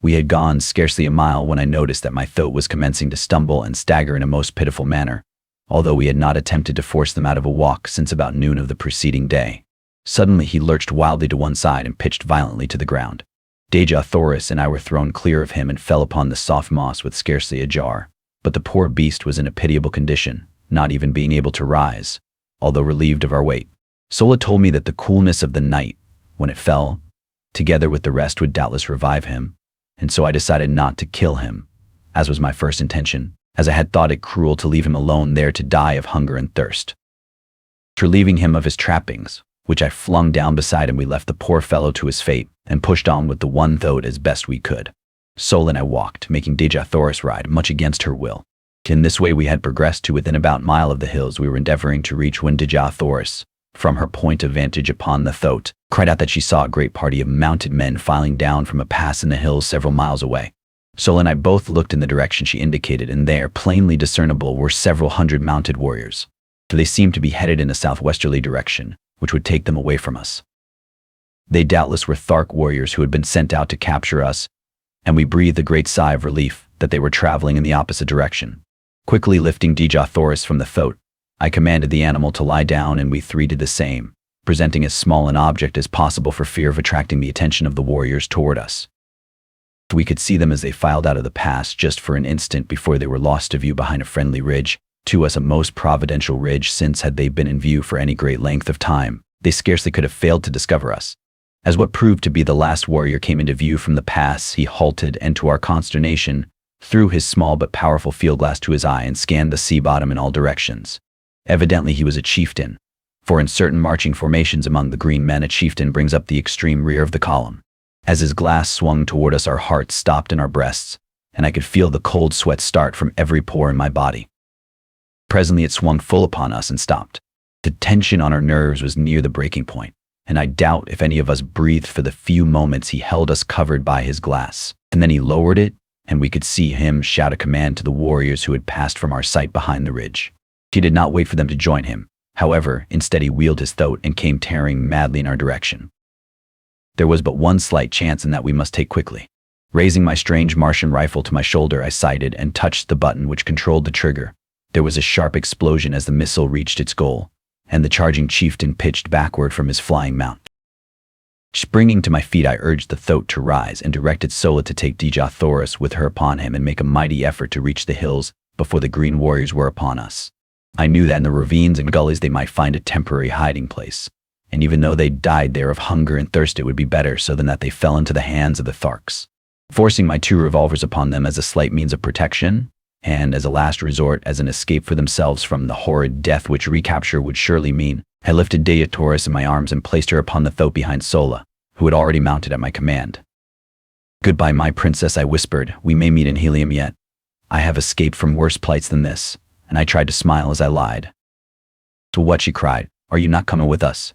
We had gone scarcely a mile when I noticed that my throat was commencing to stumble and stagger in a most pitiful manner, although we had not attempted to force them out of a walk since about noon of the preceding day. Suddenly he lurched wildly to one side and pitched violently to the ground. Deja, Thoris, and I were thrown clear of him and fell upon the soft moss with scarcely a jar, but the poor beast was in a pitiable condition, not even being able to rise, although relieved of our weight. Sola told me that the coolness of the night, when it fell, together with the rest, would doubtless revive him, and so I decided not to kill him, as was my first intention, as I had thought it cruel to leave him alone there to die of hunger and thirst. Relieving him of his trappings, which I flung down beside him, we left the poor fellow to his fate and pushed on with the one thought as best we could. Sola and I walked, making Deja Thoris ride, much against her will. In this way we had progressed to within about a mile of the hills we were endeavoring to reach when Deja Thoris, from her point of vantage upon the thought, cried out that she saw a great party of mounted men filing down from a pass in the hills several miles away. Sola and I both looked in the direction she indicated, and there, plainly discernible, were several hundred mounted warriors. They seemed to be headed in a southwesterly direction, which would take them away from us. They doubtless were Thark warriors who had been sent out to capture us, and we breathed a great sigh of relief that they were traveling in the opposite direction. Quickly lifting Deja Thoris from the throat, I commanded the animal to lie down, and we three did the same, presenting as small an object as possible for fear of attracting the attention of the warriors toward us. We could see them as they filed out of the pass just for an instant before they were lost to view behind a friendly ridge, to us a most providential ridge, since had they been in view for any great length of time, they scarcely could have failed to discover us. As what proved to be the last warrior came into view from the pass, he halted and, to our consternation, threw his small but powerful field glass to his eye and scanned the sea bottom in all directions. Evidently he was a chieftain, for in certain marching formations among the green men a chieftain brings up the extreme rear of the column. As his glass swung toward us, our hearts stopped in our breasts, and I could feel the cold sweat start from every pore in my body. Presently it swung full upon us and stopped. The tension on our nerves was near the breaking point, and I doubt if any of us breathed for the few moments he held us covered by his glass. And then he lowered it, and we could see him shout a command to the warriors who had passed from our sight behind the ridge. He did not wait for them to join him. However, instead he wheeled his throat and came tearing madly in our direction. There was but one slight chance, and that we must take quickly. Raising my strange Martian rifle to my shoulder, I sighted and touched the button which controlled the trigger. There was a sharp explosion as the missile reached its goal, and the charging chieftain pitched backward from his flying mount. Springing to my feet, I urged the throat to rise and directed Sola to take Deja Thoris with her upon him and make a mighty effort to reach the hills before the green warriors were upon us. I knew that in the ravines and gullies they might find a temporary hiding place, and even though they died there of hunger and thirst, it would be better so than that they fell into the hands of the Tharks. Forcing my 2 revolvers upon them as a slight means of protection, and as a last resort as an escape for themselves from the horrid death which recapture would surely mean, I lifted Deja Thoris in my arms and placed her upon the throat behind Sola, who had already mounted at my command. "Goodbye, my princess," I whispered. "We may meet in Helium yet. I have escaped from worse plights than this," and I tried to smile as I lied. "To what?" she cried. "Are you not coming with us?"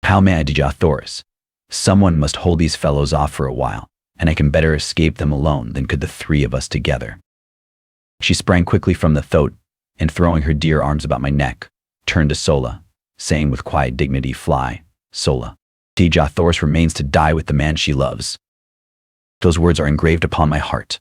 "How may I, Deja Thoris? Someone must hold these fellows off for a while, and I can better escape them alone than could the 3 of us together." She sprang quickly from the throat, and throwing her dear arms about my neck, turned to Sola, saying with quiet dignity, "Fly, Sola. Deja Thoris remains to die with the man she loves." Those words are engraved upon my heart.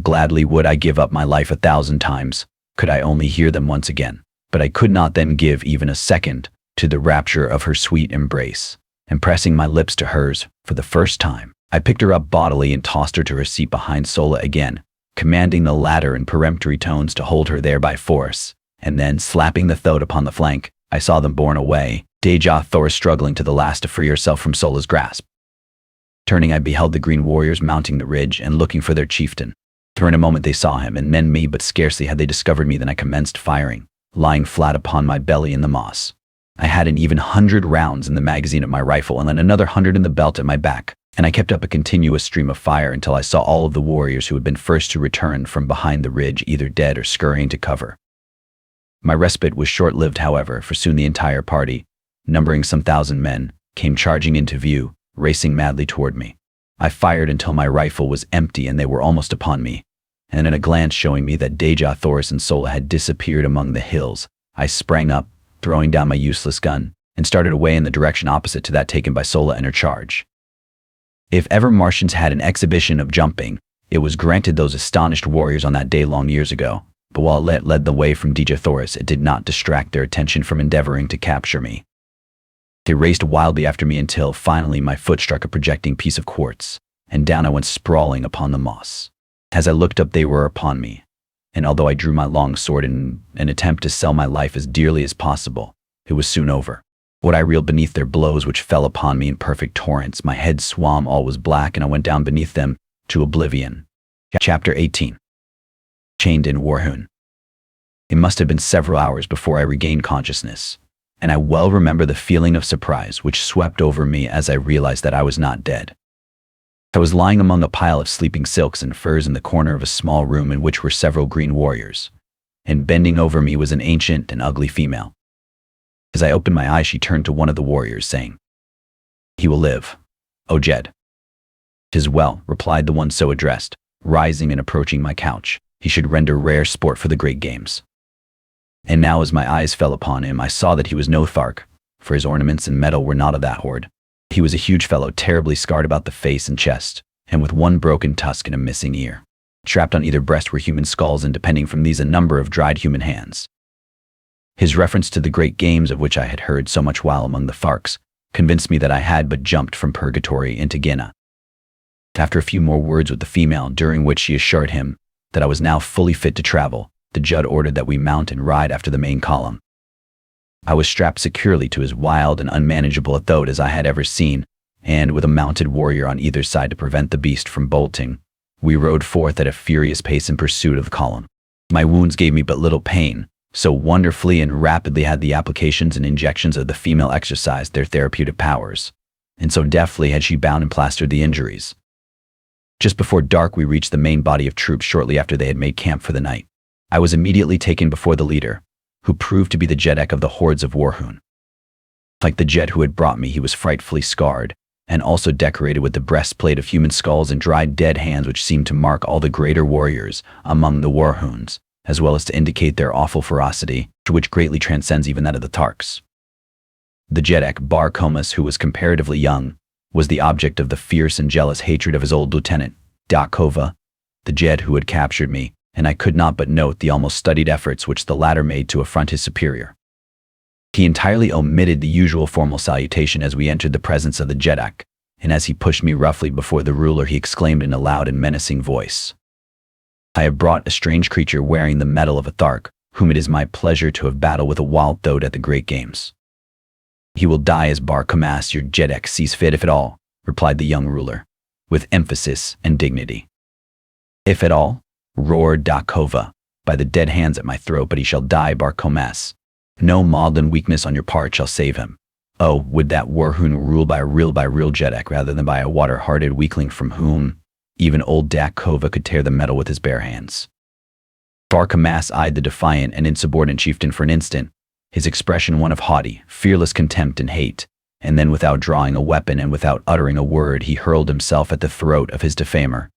Gladly would I give up my life 1,000 times, could I only hear them once again. But I could not then give even a second to the rapture of her sweet embrace, and pressing my lips to hers for the first time, I picked her up bodily and tossed her to her seat behind Sola again, commanding the latter in peremptory tones to hold her there by force, and then, slapping the throat upon the flank, I saw them borne away, Deja Thoris struggling to the last to free herself from Sola's grasp. Turning, I beheld the green warriors mounting the ridge and looking for their chieftain. For in a moment they saw him, and then me, but scarcely had they discovered me than I commenced firing, lying flat upon my belly in the moss. I had an even 100 rounds in the magazine of my rifle, and then another 100 in the belt at my back, and I kept up a continuous stream of fire until I saw all of the warriors who had been first to return from behind the ridge either dead or scurrying to cover. My respite was short-lived, however, for soon the entire party, numbering some 1,000 men, came charging into view, racing madly toward me. I fired until my rifle was empty and they were almost upon me, and in a glance showing me that Deja, Thoris, and Sola had disappeared among the hills, I sprang up, throwing down my useless gun, and started away in the direction opposite to that taken by Sola and her charge. If ever Martians had an exhibition of jumping, it was granted those astonished warriors on that day long years ago, but while it led the way from Deja Thoris, it did not distract their attention from endeavoring to capture me. They raced wildly after me until, finally, my foot struck a projecting piece of quartz, and down I went sprawling upon the moss. As I looked up, they were upon me, and although I drew my long sword in an attempt to sell my life as dearly as possible, it was soon over. What I reeled beneath their blows, which fell upon me in perfect torrents, my head swam, all was black, and I went down beneath them to oblivion. Chapter 18. Chained in Warhoon. It must have been several hours before I regained consciousness, and I well remember the feeling of surprise which swept over me as I realized that I was not dead. I was lying among a pile of sleeping silks and furs in the corner of a small room in which were several green warriors, and bending over me was an ancient and ugly female. As I opened my eyes, she turned to one of the warriors, saying, "He will live, O Jed." "'Tis well," replied the one so addressed, rising and approaching my couch. "He should render rare sport for the great games." And now as my eyes fell upon him, I saw that he was no Thark, for his ornaments and metal were not of that horde. He was a huge fellow, terribly scarred about the face and chest, and with one broken tusk and a missing ear. Strapped on either breast were human skulls, and depending from these a number of dried human hands. His reference to the great games of which I had heard so much while among the Tharks convinced me that I had but jumped from purgatory into Guinea. After a few more words with the female, during which she assured him that I was now fully fit to travel, the Jud ordered that we mount and ride after the main column. I was strapped securely to as wild and unmanageable a thoat as I had ever seen, and with a mounted warrior on either side to prevent the beast from bolting, we rode forth at a furious pace in pursuit of the column. My wounds gave me but little pain, so wonderfully and rapidly had the applications and injections of the female exercised their therapeutic powers, and so deftly had she bound and plastered the injuries. Just before dark we reached the main body of troops shortly after they had made camp for the night. I was immediately taken before the leader, who proved to be the Jeddak of the hordes of Warhoon. Like the Jed who had brought me, he was frightfully scarred, and also decorated with the breastplate of human skulls and dried dead hands which seemed to mark all the greater warriors among the Warhoons, as well as to indicate their awful ferocity, which greatly transcends even that of the Tarks. The Jeddak, Bar Comas, who was comparatively young, was the object of the fierce and jealous hatred of his old lieutenant, Dakova, the Jed who had captured me, and I could not but note the almost studied efforts which the latter made to affront his superior. He entirely omitted the usual formal salutation as we entered the presence of the Jeddak, and as he pushed me roughly before the ruler, he exclaimed in a loud and menacing voice, "I have brought a strange creature wearing the metal of a Thark, whom it is my pleasure to have battled with a wild thoat at the great games." "He will die as Bar Comas, your Jeddak, sees fit, if at all," replied the young ruler, with emphasis and dignity. "If at all?" roared Dakova, "by the dead hands at my throat, but he shall die, Bar Comas. No maudlin weakness on your part shall save him. Oh, would that Warhoon rule by a real Jeddak rather than by a water-hearted weakling from whom even old Dakova could tear the metal with his bare hands." Bar Comas eyed the defiant and insubordinate chieftain for an instant, his expression one of haughty, fearless contempt and hate, and then without drawing a weapon and without uttering a word, he hurled himself at the throat of his defamer.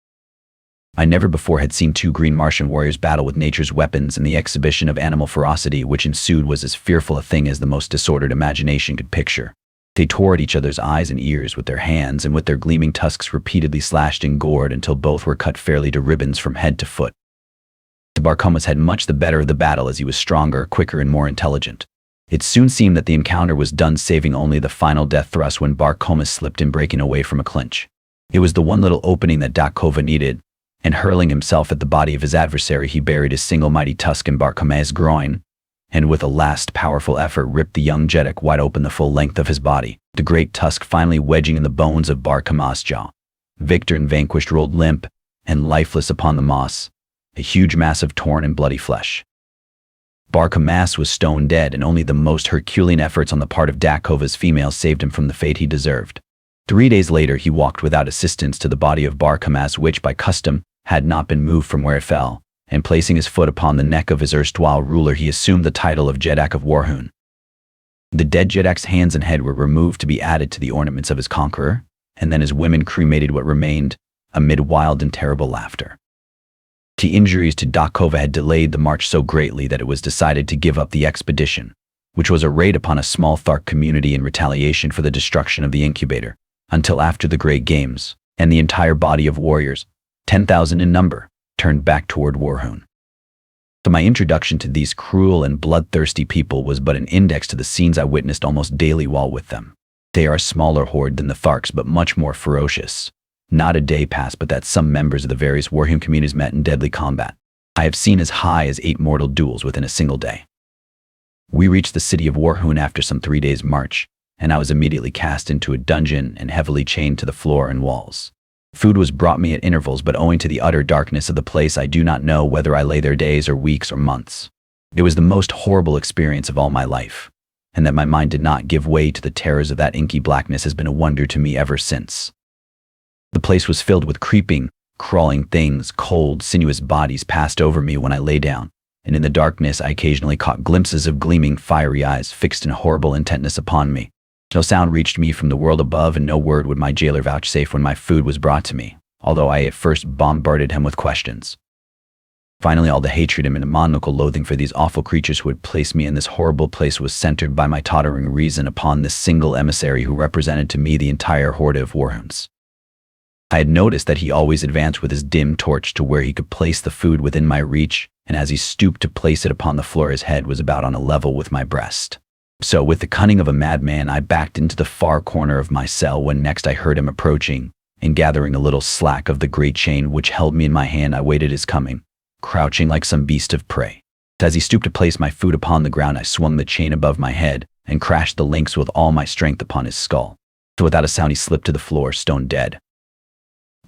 I never before had seen two green Martian warriors battle with nature's weapons, and the exhibition of animal ferocity which ensued was as fearful a thing as the most disordered imagination could picture. They tore at each other's eyes and ears with their hands, and with their gleaming tusks repeatedly slashed and gored until both were cut fairly to ribbons from head to foot. The Bar Comas had much the better of the battle, as he was stronger, quicker, and more intelligent. It soon seemed that the encounter was done, saving only the final death thrust when Bar Comas slipped in, breaking away from a clinch. It was the one little opening that Dakova needed, and hurling himself at the body of his adversary, he buried his single mighty tusk in Bar Comas' groin, and with a last powerful effort ripped the young Jeddak wide open the full length of his body, the great tusk finally wedging in the bones of Bar Comas' jaw. Victor and vanquished rolled limp and lifeless upon the moss, a huge mass of torn and bloody flesh. Bar Comas was stone dead, and only the most Herculean efforts on the part of Dakova's female saved him from the fate he deserved. 3 days later, he walked without assistance to the body of Bar Kamas, which by custom had not been moved from where it fell, and placing his foot upon the neck of his erstwhile ruler, he assumed the title of Jedak of Warhoon. The dead Jedak's hands and head were removed to be added to the ornaments of his conqueror, and then his women cremated what remained, amid wild and terrible laughter. The injuries to Dakova had delayed the march so greatly that it was decided to give up the expedition, which was a raid upon a small Thark community in retaliation for the destruction of the incubator, until after the Great Games, and the entire body of warriors, 10,000 in number, turned back toward Warhoon. So my introduction to these cruel and bloodthirsty people was but an index to the scenes I witnessed almost daily while with them. They are a smaller horde than the Tharks, but much more ferocious. Not a day passed but that some members of the various Warhoon communities met in deadly combat. I have seen as high as 8 mortal duels within a single day. We reached the city of Warhoon after some 3 days' march, and I was immediately cast into a dungeon and heavily chained to the floor and walls. Food was brought me at intervals, but owing to the utter darkness of the place, I do not know whether I lay there days or weeks or months. It was the most horrible experience of all my life, and that my mind did not give way to the terrors of that inky blackness has been a wonder to me ever since. The place was filled with creeping, crawling things. Cold, sinuous bodies passed over me when I lay down, and in the darkness I occasionally caught glimpses of gleaming, fiery eyes fixed in horrible intentness upon me. No sound reached me from the world above, and no word would my jailer vouchsafe when my food was brought to me, although I at first bombarded him with questions. Finally, all the hatred and demoniacal loathing for these awful creatures who had placed me in this horrible place was centered by my tottering reason upon this single emissary who represented to me the entire horde of Warhoons. I had noticed that he always advanced with his dim torch to where he could place the food within my reach, and as he stooped to place it upon the floor, his head was about on a level with my breast. So, with the cunning of a madman, I backed into the far corner of my cell when next I heard him approaching, and gathering a little slack of the great chain which held me in my hand, I waited his coming, crouching like some beast of prey. As he stooped to place my food upon the ground, I swung the chain above my head and crashed the links with all my strength upon his skull. So without a sound he slipped to the floor, stone dead.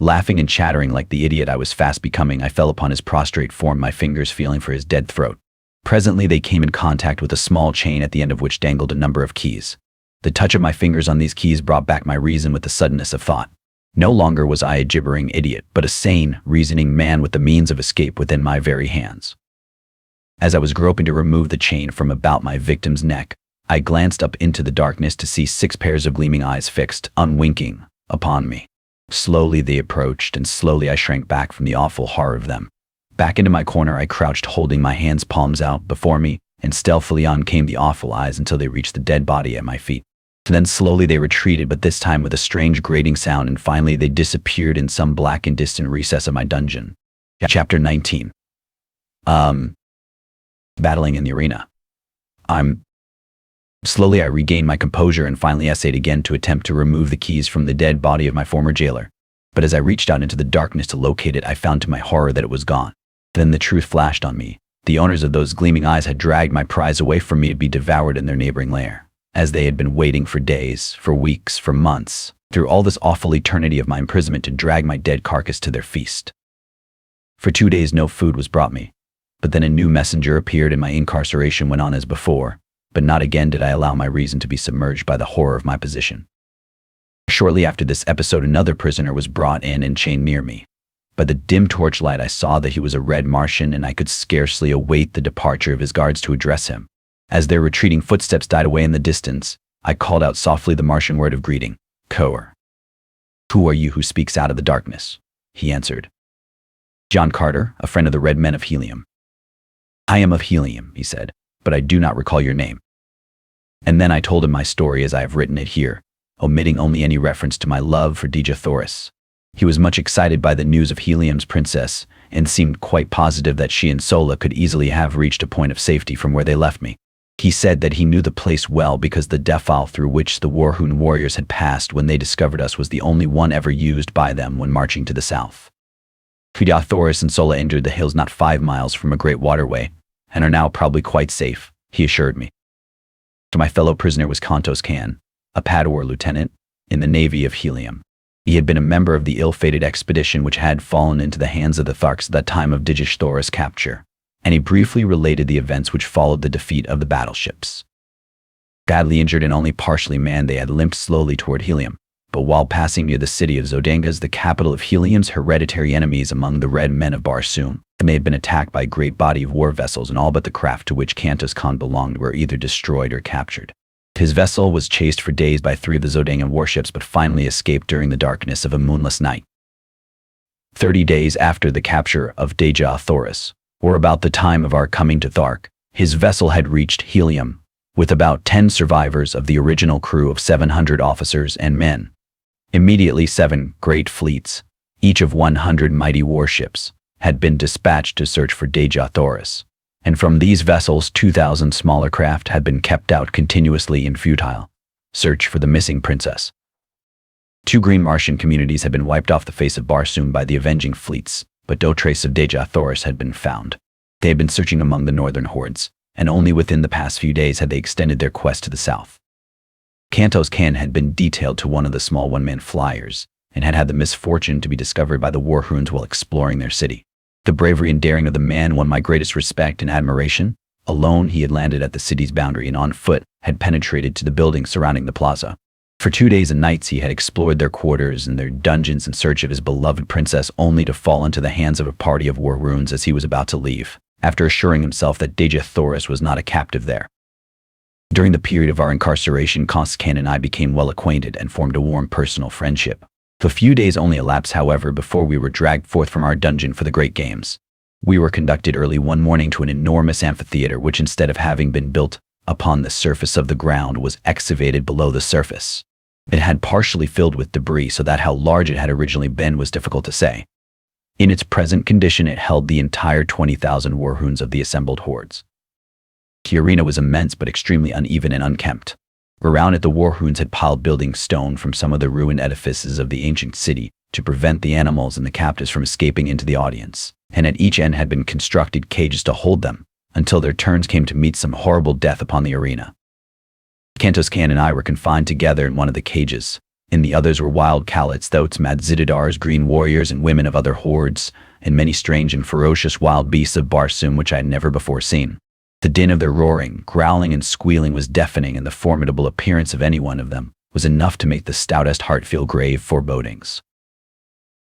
Laughing and chattering like the idiot I was fast becoming, I fell upon his prostrate form, my fingers feeling for his dead throat. Presently they came in contact with a small chain at the end of which dangled a number of keys. The touch of my fingers on these keys brought back my reason with the suddenness of thought. No longer was I a gibbering idiot, but a sane, reasoning man with the means of escape within my very hands. As I was groping to remove the chain from about my victim's neck, I glanced up into the darkness to see 6 pairs of gleaming eyes fixed, unwinking, upon me. Slowly they approached, and slowly I shrank back from the awful horror of them. Back into my corner I crouched, holding my hands palms out before me, and stealthily on came the awful eyes until they reached the dead body at my feet. Then slowly they retreated, but this time with a strange grating sound, and finally they disappeared in some black and distant recess of my dungeon. Chapter 19. Battling in the arena. Slowly I regained my composure and finally essayed again to attempt to remove the keys from the dead body of my former jailer. But as I reached out into the darkness to locate it, I found to my horror that it was gone. Then the truth flashed on me. The owners of those gleaming eyes had dragged my prize away from me to be devoured in their neighboring lair, as they had been waiting for days, for weeks, for months, through all this awful eternity of my imprisonment, to drag my dead carcass to their feast. For 2 days no food was brought me, but then a new messenger appeared and my incarceration went on as before. But not again did I allow my reason to be submerged by the horror of my position. Shortly after this episode, another prisoner was brought in and chained near me. By the dim torchlight I saw that he was a red Martian, and I could scarcely await the departure of his guards to address him. As their retreating footsteps died away in the distance, I called out softly the Martian word of greeting, Koer. Who are you who speaks out of the darkness? He answered. John Carter, a friend of the Red Men of Helium. I am of Helium, he said, but I do not recall your name. And then I told him my story as I have written it here, omitting only any reference to my love for Dija Thoris. He was much excited by the news of Helium's princess, and seemed quite positive that she and Sola could easily have reached a point of safety from where they left me. He said that he knew the place well because the defile through which the Warhoon warriors had passed when they discovered us was the only one ever used by them when marching to the south. Dija Thoris and Sola entered the hills not 5 miles from a great waterway, and are now probably quite safe, he assured me. So my fellow prisoner was Kantos Khan, a Padwar lieutenant in the navy of Helium. He had been a member of the ill-fated expedition which had fallen into the hands of the Tharks at the time of Dija Thoris' capture, and he briefly related the events which followed the defeat of the battleships. Badly injured and only partially manned, they had limped slowly toward Helium, But while passing near the city of Zodangas, the capital of Helium's hereditary enemies among the Red Men of Barsoom, they had been attacked by a great body of war vessels, and all but the craft to which Kantos Khan belonged were either destroyed or captured. His vessel was chased for days by 3 of the Zodangan warships, but finally escaped during the darkness of a moonless night. 30 days after the capture of Deja Thoris, or about the time of our coming to Thark, his vessel had reached Helium, with about 10 survivors of the original crew of 700 officers and men. Immediately 7 great fleets, each of 100 mighty warships, had been dispatched to search for Deja Thoris, and from these vessels 2,000 smaller craft had been kept out continuously in futile search for the missing princess. 2 green Martian communities had been wiped off the face of Barsoom by the avenging fleets, but no trace of Deja Thoris had been found. They had been searching among the northern hordes, and only within the past few days had they extended their quest to the south. Kantos Khan had been detailed to one of the small one-man flyers, and had had the misfortune to be discovered by the war hoons while exploring their city. The bravery and daring of the man won my greatest respect and admiration. Alone, he had landed at the city's boundary and on foot had penetrated to the buildings surrounding the plaza. For 2 days and nights he had explored their quarters and their dungeons in search of his beloved princess, only to fall into the hands of a party of war hoons as he was about to leave, after assuring himself that Deja Thoris was not a captive there. During the period of our incarceration, Kantos Khan and I became well acquainted and formed a warm personal friendship. A few days only elapsed, however, before we were dragged forth from our dungeon for the great games. We were conducted early one morning to an enormous amphitheater which, instead of having been built upon the surface of the ground, was excavated below the surface. It had partially filled with debris, so that how large it had originally been was difficult to say. In its present condition, it held the entire 20,000 war hoons of the assembled hordes. The arena was immense but extremely uneven and unkempt. Around it, the war hoons had piled building stone from some of the ruined edifices of the ancient city to prevent the animals and the captives from escaping into the audience, and at each end had been constructed cages to hold them until their turns came to meet some horrible death upon the arena. Kantos Khan and I were confined together in one of the cages. In the others were wild Kalits, thoats, Madzididars, green warriors, and women of other hordes, and many strange and ferocious wild beasts of Barsoom which I had never before seen. The din of their roaring, growling, and squealing was deafening, and the formidable appearance of any one of them was enough to make the stoutest heart feel grave forebodings.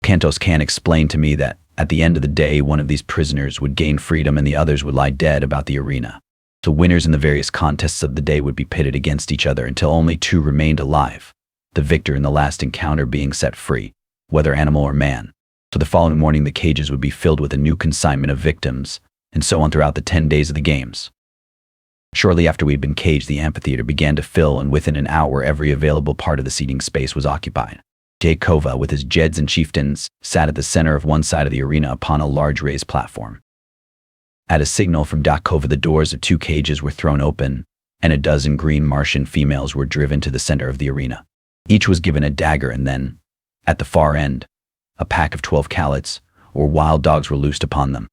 Kantos Khan explained to me that, at the end of the day, one of these prisoners would gain freedom and the others would lie dead about the arena. The winners in the various contests of the day would be pitted against each other until only 2 remained alive, the victor in the last encounter being set free, whether animal or man. So the following morning the cages would be filled with a new consignment of victims, and so on throughout the 10 days of the games. Shortly after we had been caged, the amphitheater began to fill, and within an hour every available part of the seating space was occupied. Jakova, with his jeds and chieftains, sat at the center of one side of the arena upon a large raised platform. At a signal from Jakova, the doors of 2 cages were thrown open, and a dozen green Martian females were driven to the center of the arena. Each was given a dagger, and then, at the far end, a pack of 12 Kalits, or wild dogs, were loosed upon them.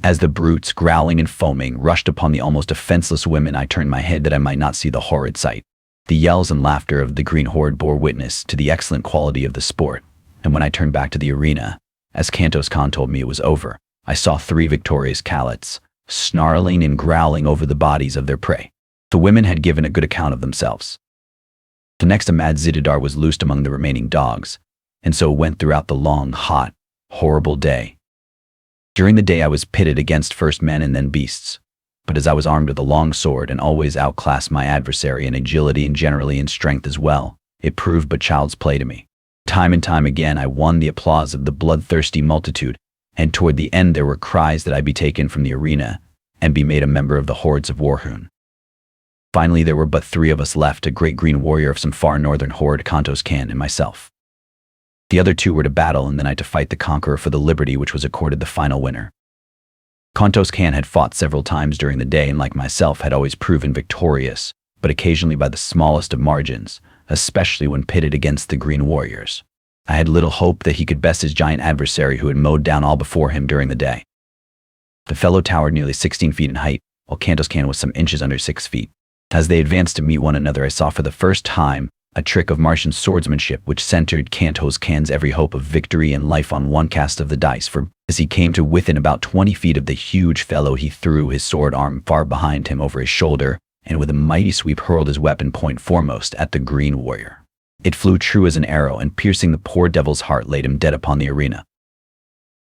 As the brutes, growling and foaming, rushed upon the almost defenseless women, I turned my head that I might not see the horrid sight. The yells and laughter of the green horde bore witness to the excellent quality of the sport, and when I turned back to the arena, as Kantos Khan told me it was over, I saw 3 victorious Kalits, snarling and growling over the bodies of their prey. The women had given a good account of themselves. The next, a Madzididar was loosed among the remaining dogs, and so went throughout the long, hot, horrible day. During the day I was pitted against first men and then beasts, but as I was armed with a long sword and always outclassed my adversary in agility and generally in strength as well, it proved but child's play to me. Time and time again I won the applause of the bloodthirsty multitude, and toward the end there were cries that I be taken from the arena and be made a member of the hordes of Warhoon. Finally there were but 3 of us left, a great green warrior of some far northern horde, Kantos Khan, and myself. The other 2 were to battle, and then I to fight the conqueror for the liberty which was accorded the final winner. Kantos Khan had fought several times during the day, and like myself had always proven victorious, but occasionally by the smallest of margins, especially when pitted against the green warriors. I had little hope that he could best his giant adversary who had mowed down all before him during the day. The fellow towered nearly 16 feet in height, while Kantos Khan was some inches under 6 feet. As they advanced to meet one another, I saw for the first time a trick of Martian swordsmanship which centered Kantos Khan's every hope of victory and life on one cast of the dice, for as he came to within about 20 feet of the huge fellow, he threw his sword arm far behind him over his shoulder, and with a mighty sweep hurled his weapon point foremost at the green warrior. It flew true as an arrow, and piercing the poor devil's heart, laid him dead upon the arena.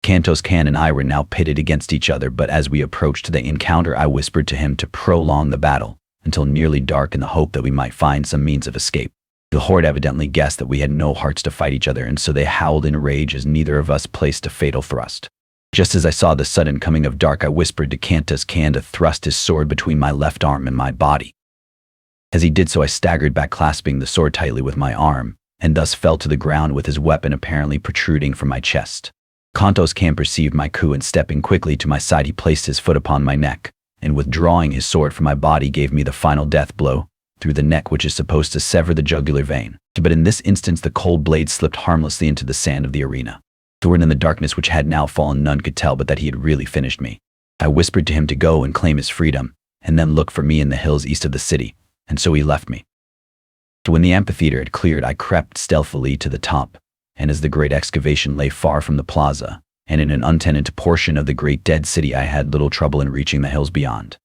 Cantos Can and I were now pitted against each other, but as we approached the encounter, I whispered to him to prolong the battle until nearly dark, in the hope that we might find some means of escape. The horde evidently guessed that we had no hearts to fight each other, and so they howled in rage as neither of us placed a fatal thrust. Just as I saw the sudden coming of dark, I whispered to Cantos Can to thrust his sword between my left arm and my body. As he did so, I staggered back, clasping the sword tightly with my arm, and thus fell to the ground with his weapon apparently protruding from my chest. Cantos Can perceived my coup, and stepping quickly to my side, he placed his foot upon my neck, and withdrawing his sword from my body, gave me the final death blow through the neck, which is supposed to sever the jugular vein. But in this instance the cold blade slipped harmlessly into the sand of the arena. Thorn in the darkness which had now fallen, none could tell but that he had really finished me. I whispered to him to go and claim his freedom, and then look for me in the hills east of the city, and so he left me. When the amphitheater had cleared, I crept stealthily to the top, and as the great excavation lay far from the plaza, and in an untenanted portion of the great dead city, I had little trouble in reaching the hills beyond.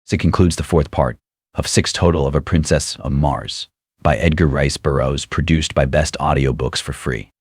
So it concludes the fourth part of 6 total of A Princess of Mars by Edgar Rice Burroughs, produced by Best Audiobooks for free.